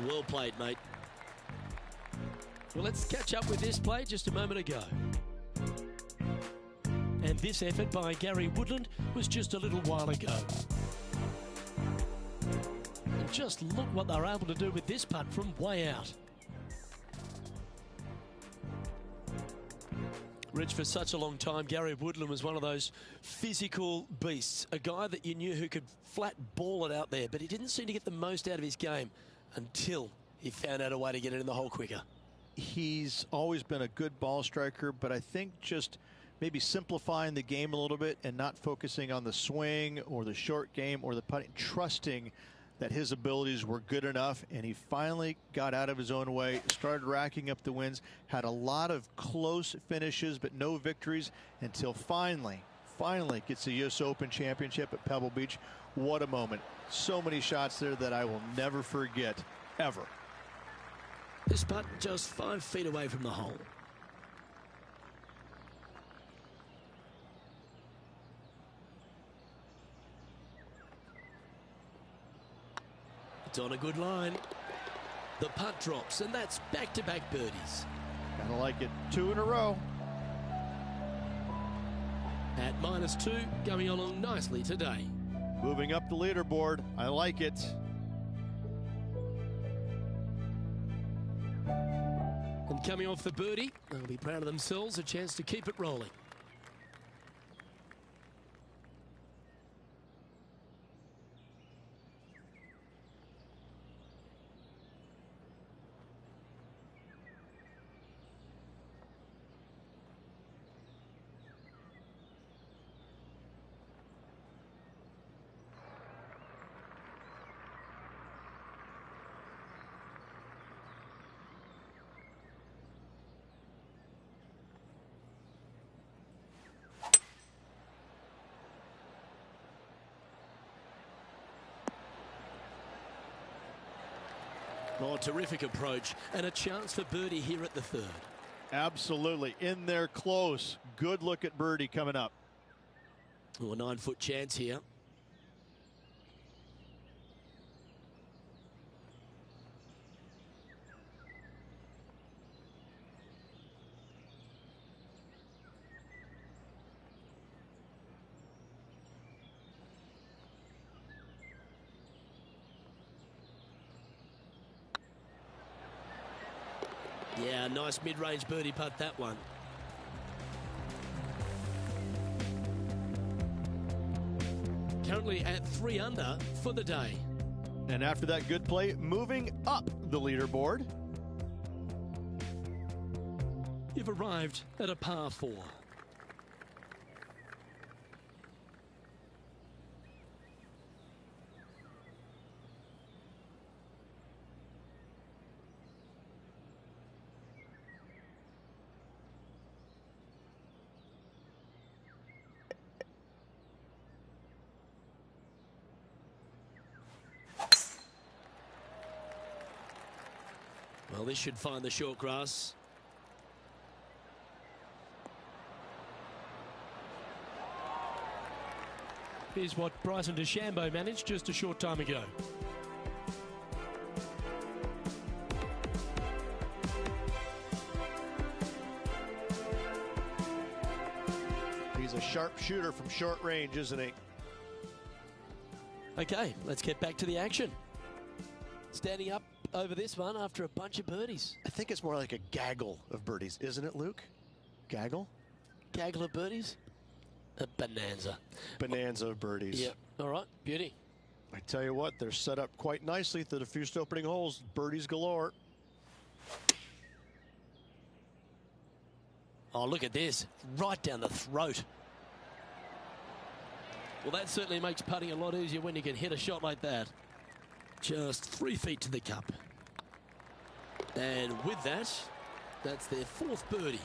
Well played, mate. Well, let's catch up with this play just a moment ago. And this effort by Gary Woodland was just a little while ago. And just look what they're able to do with this putt from way out. Rich, for such a long time, Gary Woodland was one of those physical beasts. A guy that you knew who could flat ball it out there, but he didn't seem to get the most out of his game until he found out a way to get it in the hole quicker. He's always been a good ball striker, but I think just maybe simplifying the game a little bit and not focusing on the swing or the short game or the putting, trusting that his abilities were good enough, and he finally got out of his own way, started racking up the wins, had a lot of close finishes but no victories until finally gets the US Open Championship at Pebble Beach. What a moment. So many shots there that I will never forget, ever. This putt just 5 feet away from the hole. It's on a good line. The putt drops, and that's back-to-back birdies. Kinda like it. 2 in a row. At -2, going along nicely today. Moving up the leaderboard. I like it. And coming off the birdie, they'll be proud of themselves, a chance to keep it rolling. Oh, terrific approach, and a chance for birdie here at the third. Absolutely. In there close. Good look at birdie coming up. Oh, a 9-foot chance here. Yeah, nice mid-range birdie putt, that one. Currently at 3 under for the day. And after that good play, moving up the leaderboard. You've arrived at a par 4. Well, this should find the short grass. Here's what Bryson DeChambeau managed just a short time ago. He's a sharp shooter from short range, isn't he? Okay, let's get back to the action. Standing up over this one after a bunch of birdies. I think it's more like a gaggle of birdies, isn't it, Luke? Gaggle? Gaggle of birdies? A bonanza. Bonanza of birdies. Yep. All right, beauty. I tell you what, they're set up quite nicely through the first opening holes. Birdies galore. Oh, look at this. Right down the throat. Well, that certainly makes putting a lot easier when you can hit a shot like that. Just 3 feet to the cup. And with that, that's their 4th birdie.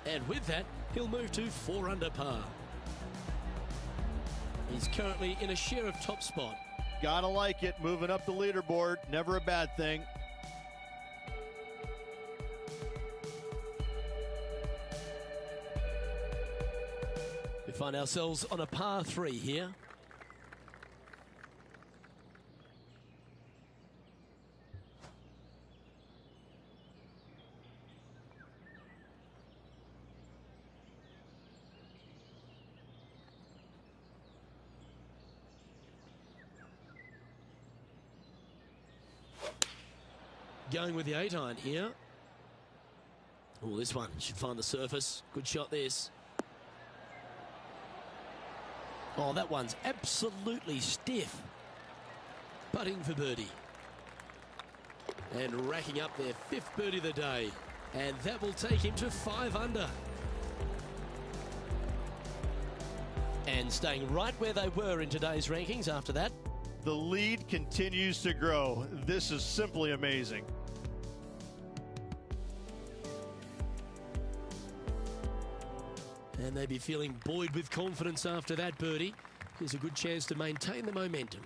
And with that, he'll move to 4 under par. He's currently in a share of top spot. Gotta like it, moving up the leaderboard, never a bad thing. We find ourselves on a par 3 here. Going with the 8-iron here. Oh, this one should find the surface. Good shot, this. Oh, that one's absolutely stiff. Putting for birdie. And racking up their 5th birdie of the day. And that will take him to 5 under. And staying right where they were in today's rankings after that. The lead continues to grow. This is simply amazing. And they'd be feeling buoyed with confidence after that birdie. Here's a good chance to maintain the momentum.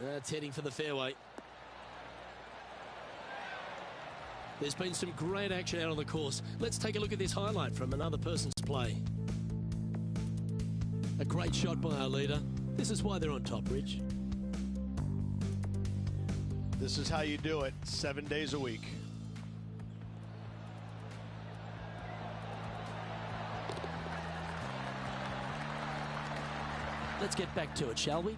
That's heading for the fairway. There's been some great action out on the course. Let's take a look at this highlight from another person's play. A great shot by our leader. This is why they're on top, Rich. This is how you do it, 7 days a week. Let's get back to it, shall we?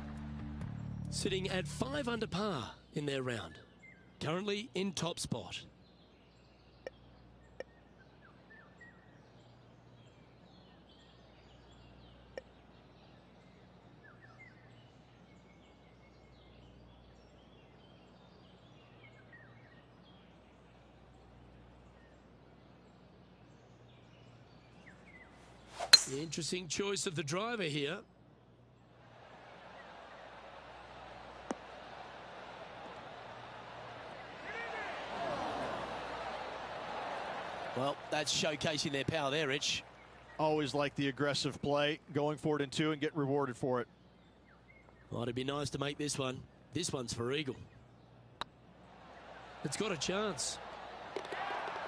Sitting at 5 under par in their round. Currently in top spot. The interesting choice of the driver here. Well, that's showcasing their power there, Rich. Always like the aggressive play, going for it in 2 and get rewarded for it. Well, it'd be nice to make this one. This one's for eagle. It's got a chance.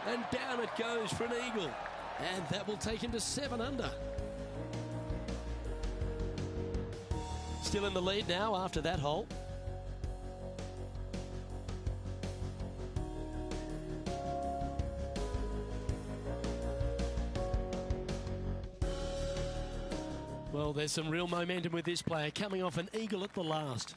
And down it goes for an eagle. And that will take him to 7 under. Still in the lead now after that hole. Well, there's some real momentum with this player coming off an eagle at the last.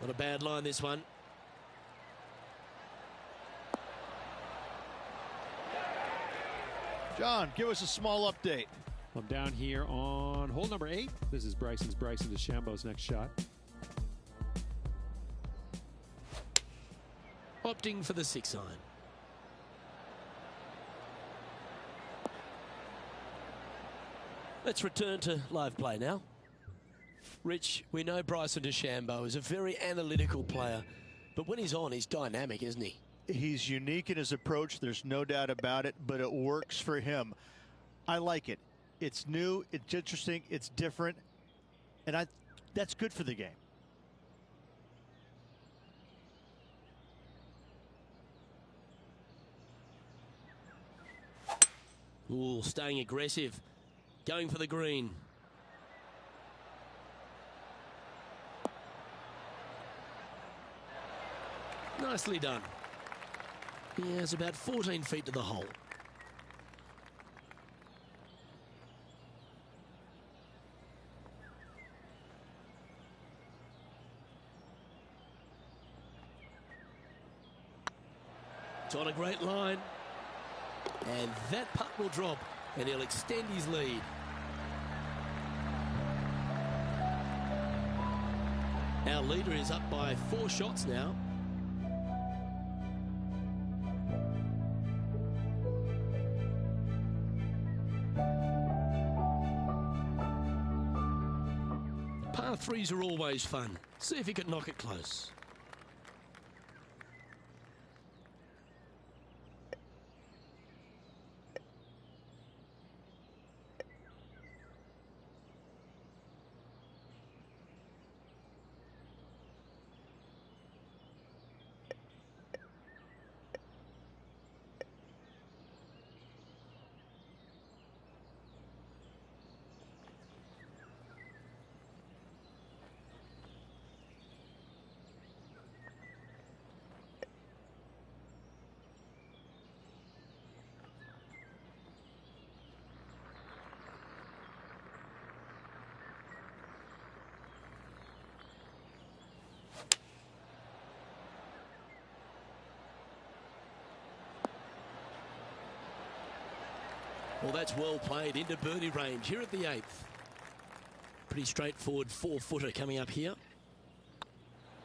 Not a bad line, this one. John, give us a small update. I'm down here on hole number 8. This is Bryson DeChambeau's next shot. Opting for the 6-iron. Let's return to live play now. Rich, we know Bryson DeChambeau is a very analytical player, but when he's on, he's dynamic, isn't he? He's unique in his approach, there's no doubt about it, but it works for him. I like it. It's new, it's interesting, it's different, and that's good for the game. Ooh, staying aggressive, going for the green. Nicely done. He has about 14 feet to the hole. It's on a great line. And that putt will drop, and he'll extend his lead. Our leader is up by 4 shots now. Par 3s are always fun. See if he can knock it close. Well, that's well played into birdie range here at the 8th. Pretty straightforward 4-footer coming up here.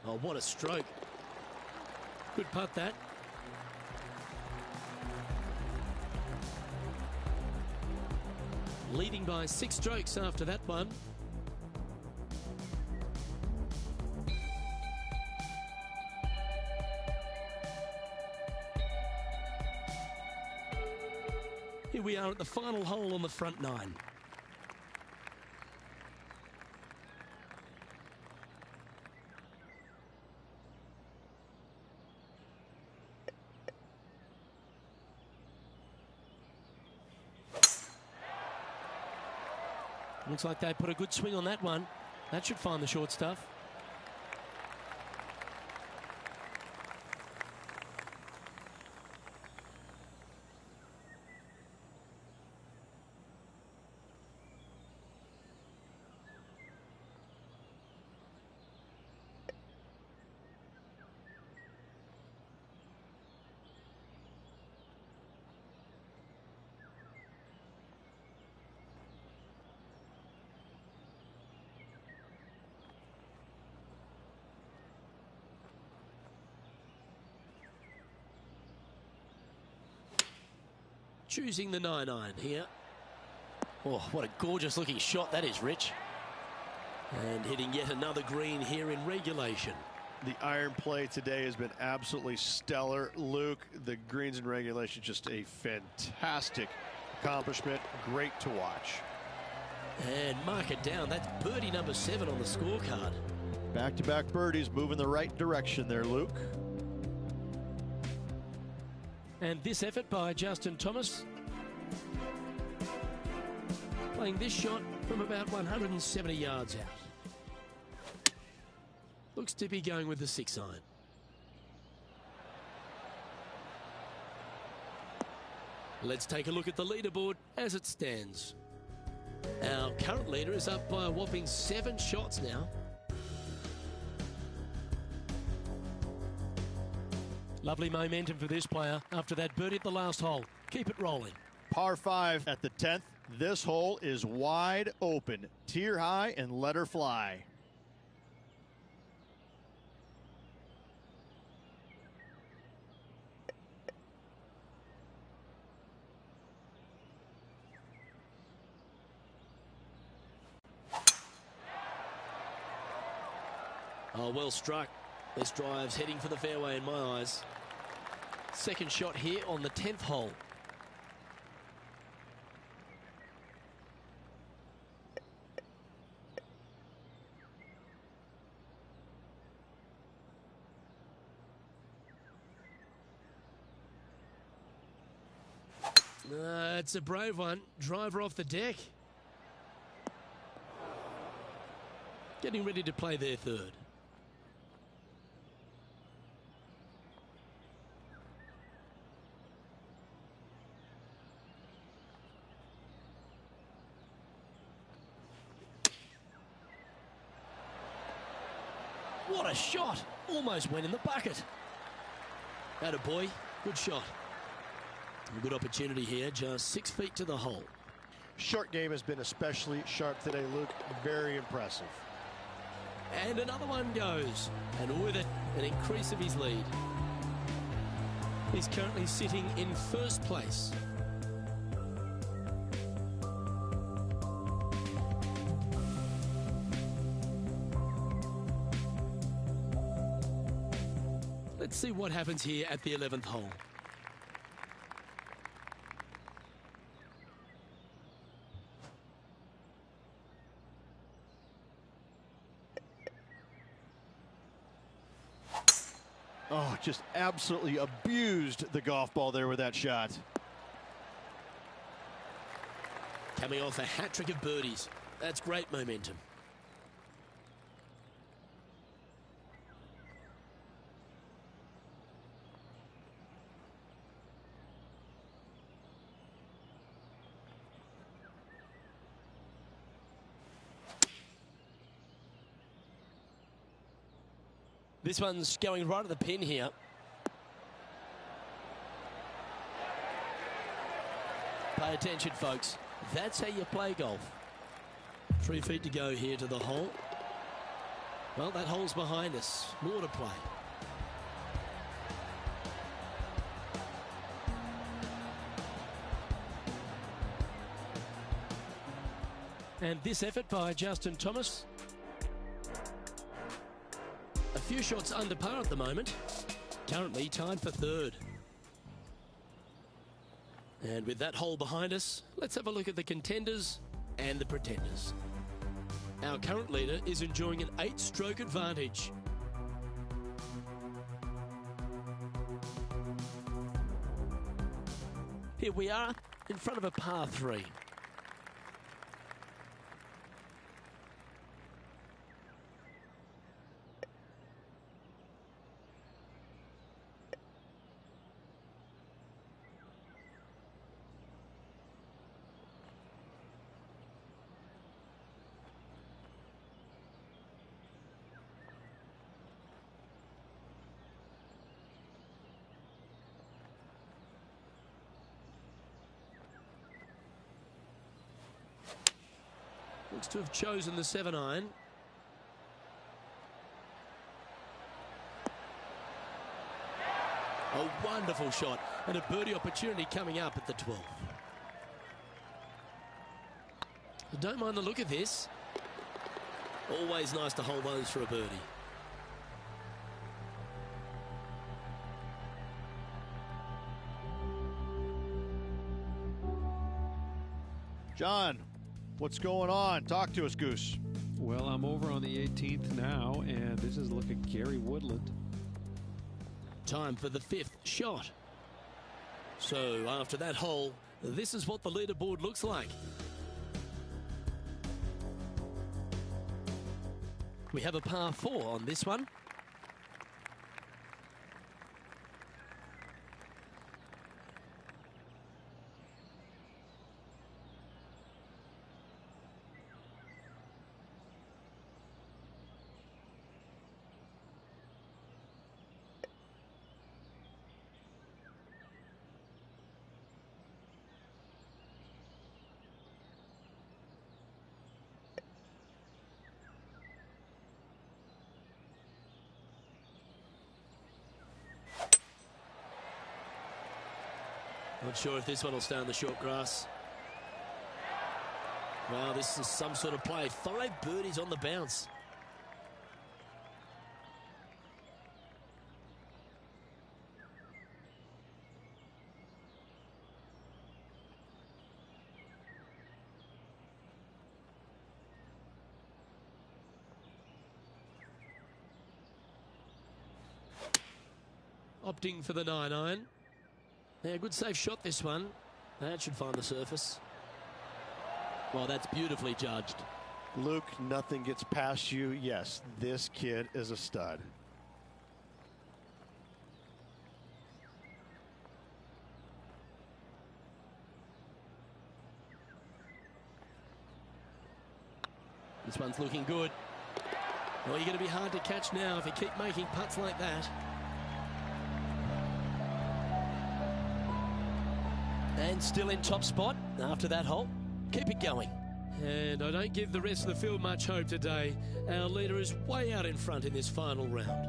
Oh, what a stroke. Good putt, that. Leading by 6 strokes after that one. Here we are at the final hole on the front 9. Looks like they put a good swing on that one. That should find the short stuff. Choosing the 9-iron here. Oh, what a gorgeous looking shot that is, Rich. And hitting yet another green here in regulation. The iron play today has been absolutely stellar. Luke, the greens in regulation, just a fantastic accomplishment. Great to watch. And mark it down. That's birdie number 7 on the scorecard. Back-to-back birdies, moving the right direction there, Luke. And this effort by Justin Thomas, playing this shot from about 170 yards out. Looks to be going with the 6-iron. Let's take a look at the leaderboard as it stands. Our current leader is up by a whopping 7 shots now. Lovely momentum for this player after that birdie at the last hole. Keep it rolling. Par 5 at the 10th. This hole is wide open. Tier high and let her fly. Oh, well struck. This drive's heading for the fairway in my eyes. Second shot here on the 10th hole. It's a brave one. Driver off the deck. Getting ready to play their third. What a shot! Almost went in the bucket. Atta boy. Good shot. A good opportunity here, just 6 feet to the hole. Short game has been especially sharp today, Luke. Very impressive. And another one goes. And with it, an increase of his lead. He's currently sitting in first place. Let's see what happens here at the 11th hole. Oh, just absolutely abused the golf ball there with that shot. Coming off a hat-trick of birdies. That's great momentum. This one's going right at the pin here. Pay attention, folks. That's how you play golf. 3 feet to go here to the hole. Well, that hole's behind us. More to play. And this effort by Justin Thomas. A few shots under par at the moment. Currently tied for third. And with that hole behind us, let's have a look at the contenders and the pretenders. Our current leader is enjoying an 8-stroke advantage. Here we are in front of a par 3. Looks to have chosen the 7-iron. A wonderful shot and a birdie opportunity coming up at the 12th. Don't mind the look of this. Always nice to hold those for a birdie. John, what's going on? Talk to us, Goose. Well, I'm over on the 18th now, and this is looking Gary Woodland. Time for the 5th shot. So after that hole, this is what the leaderboard looks like. We have a par 4 on this one. Not sure if this one will stay on the short grass. Wow, this is some sort of play. 5 birdies on the bounce. Opting for the 9-iron. Yeah, good safe shot this one. That should find the surface. Well, that's beautifully judged. Luke, nothing gets past you. Yes, this kid is a stud. This one's looking good. Well, you're going to be hard to catch now if you keep making putts like that. And still in top spot after that hole. Keep it going. And I don't give the rest of the field much hope today. Our leader is way out in front in this final round.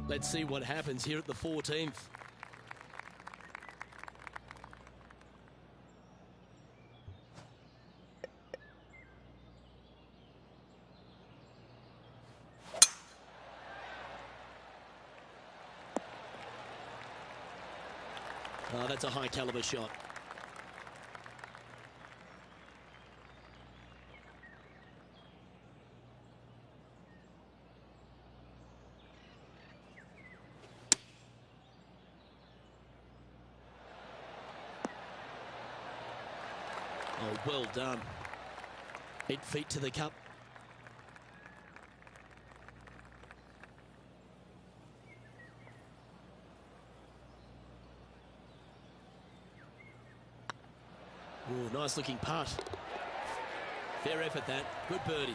Let's see what happens here at the 14th. Oh, that's a high caliber shot. Oh, well done. 8 feet to the cup. Ooh, nice looking putt. Fair effort that. Good birdie.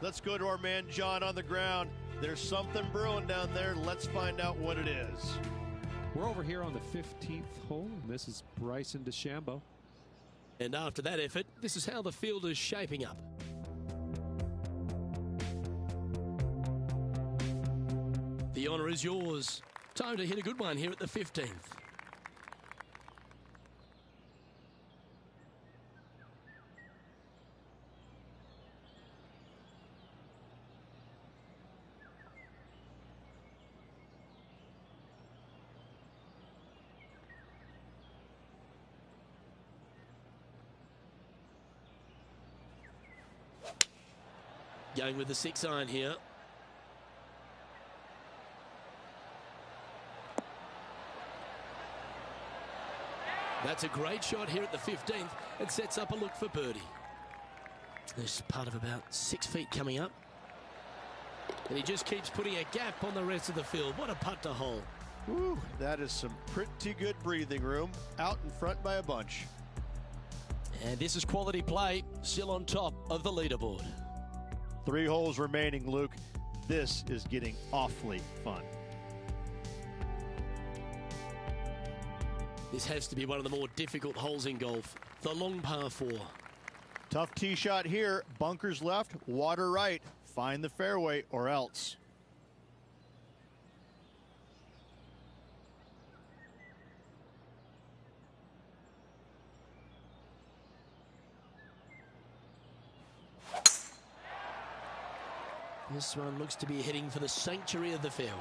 Let's go to our man John on the ground. There's something brewing down there. Let's find out what it is. We're over here on the 15th hole, and this is Bryson DeChambeau. And after that effort, this is how the field is shaping up. The honour is yours. Time to hit a good one here at the 15th. Going with the 6-iron here. That's a great shot here at the 15th and sets up a look for birdie. There's part of about 6 feet coming up. And he just keeps putting a gap on the rest of the field. What a putt to hole. Woo, that is some pretty good breathing room. Out in front by a bunch. And this is quality play, still on top of the leaderboard. 3 holes remaining, Luke. This is getting awfully fun. This has to be one of the more difficult holes in golf. The long par 4. Tough tee shot here. Bunkers left, water right. Find the fairway or else. This one looks to be heading for the sanctuary of the fairway.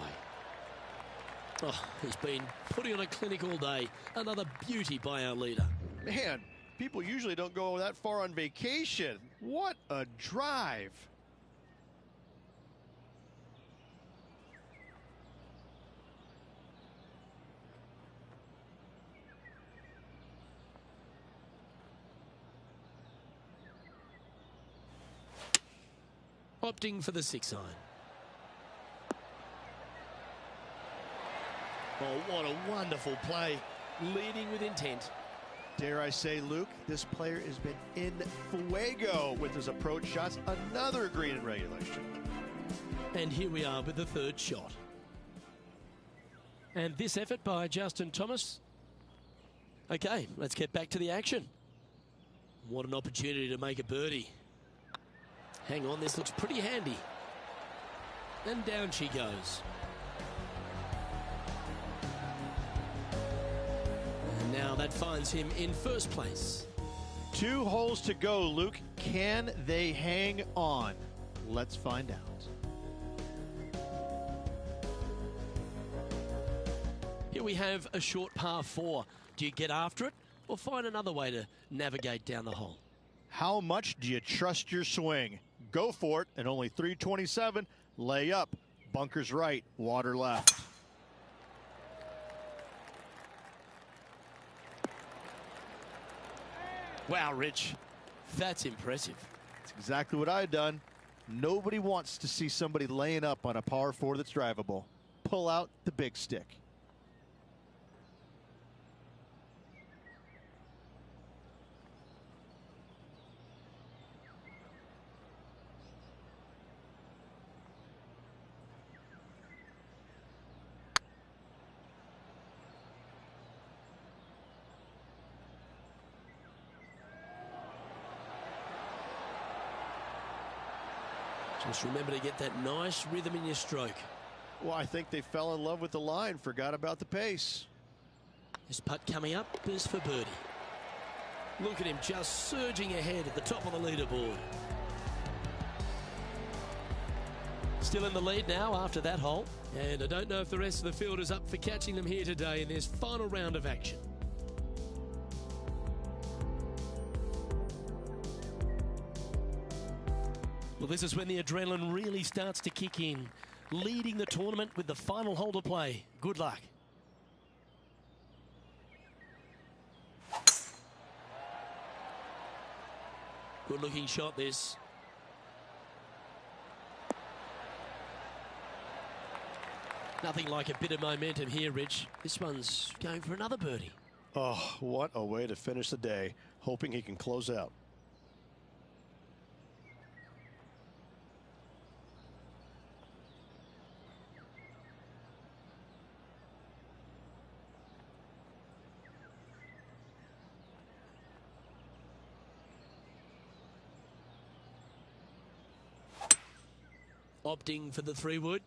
Oh, he's been putting on a clinic all day. Another beauty by our leader. Man, people usually don't go that far on vacation. What a drive. Opting for the 6-iron. Oh, what a wonderful play. Leading with intent. Dare I say, Luke, this player has been in fuego with his approach shots. Another green in regulation. And here we are with the 3rd shot. And this effort by Justin Thomas. Okay, let's get back to the action. What an opportunity to make a birdie. Hang on, this looks pretty handy. And down she goes. And now that finds him in 1st place. 2 holes to go, Luke. Can they hang on? Let's find out. Here we have a short par 4. Do you get after it or find another way to navigate down the hole? How much do you trust your swing? Go for it, and only 327. Lay up. Bunkers right, water left. Wow, Rich, that's impressive. That's exactly what I've done. Nobody wants to see somebody laying up on a par 4 that's drivable. Pull out the big stick. Just remember to get that nice rhythm in your stroke. Well, I think they fell in love with the line, forgot about the pace. This putt coming up is for birdie. Look at him just surging ahead at the top of the leaderboard. Still in the lead now after that hole. And I don't know if the rest of the field is up for catching them here today in this final round of action. Well, this is when the adrenaline really starts to kick in. Leading the tournament with the final hole to play. Good luck. Good looking shot this. Nothing like a bit of momentum here, Rich. This one's going for another birdie. Oh, what a way to finish the day. Hoping he can close out. Opting for the 3-wood.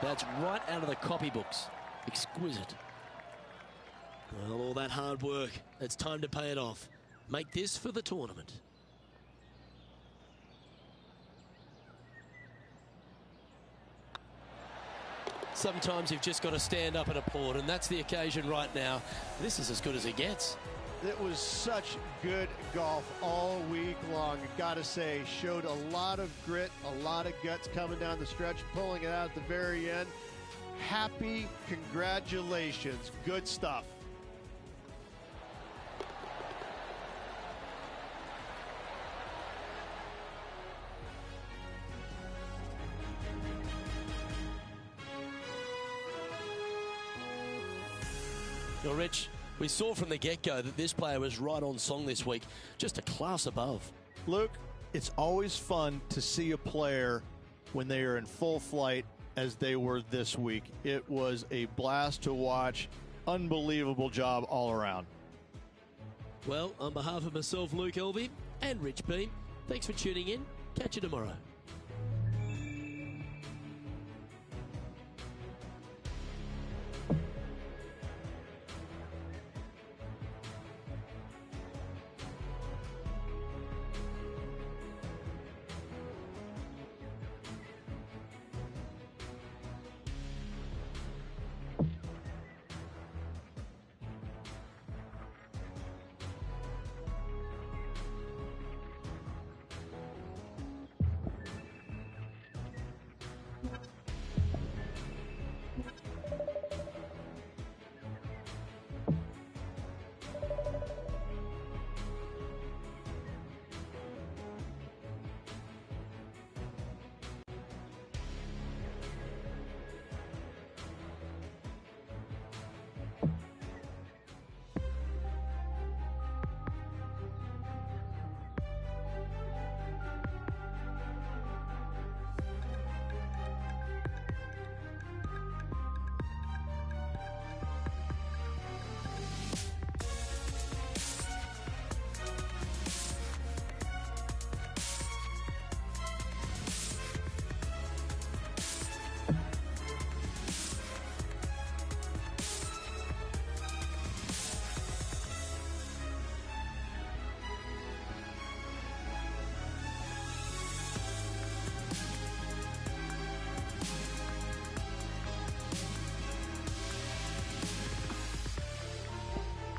That's right out of the copybooks. Exquisite. Well, all that hard work. It's time to pay it off. Make this for the tournament. Sometimes you've just got to stand up and applaud, and that's the occasion right now. This is as good as it gets. It was such good golf all week long. I gotta say, showed a lot of grit, a lot of guts coming down the stretch, pulling it out at the very end. Happy congratulations. Good stuff. Well, Rich, we saw from the get-go that this player was right on song this week, just a class above. Luke, it's always fun to see a player when they are in full flight as they were this week. It was a blast to watch. Unbelievable job all around. Well, on behalf of myself, Luke Elvey, and Rich Beam, thanks for tuning in. Catch you tomorrow.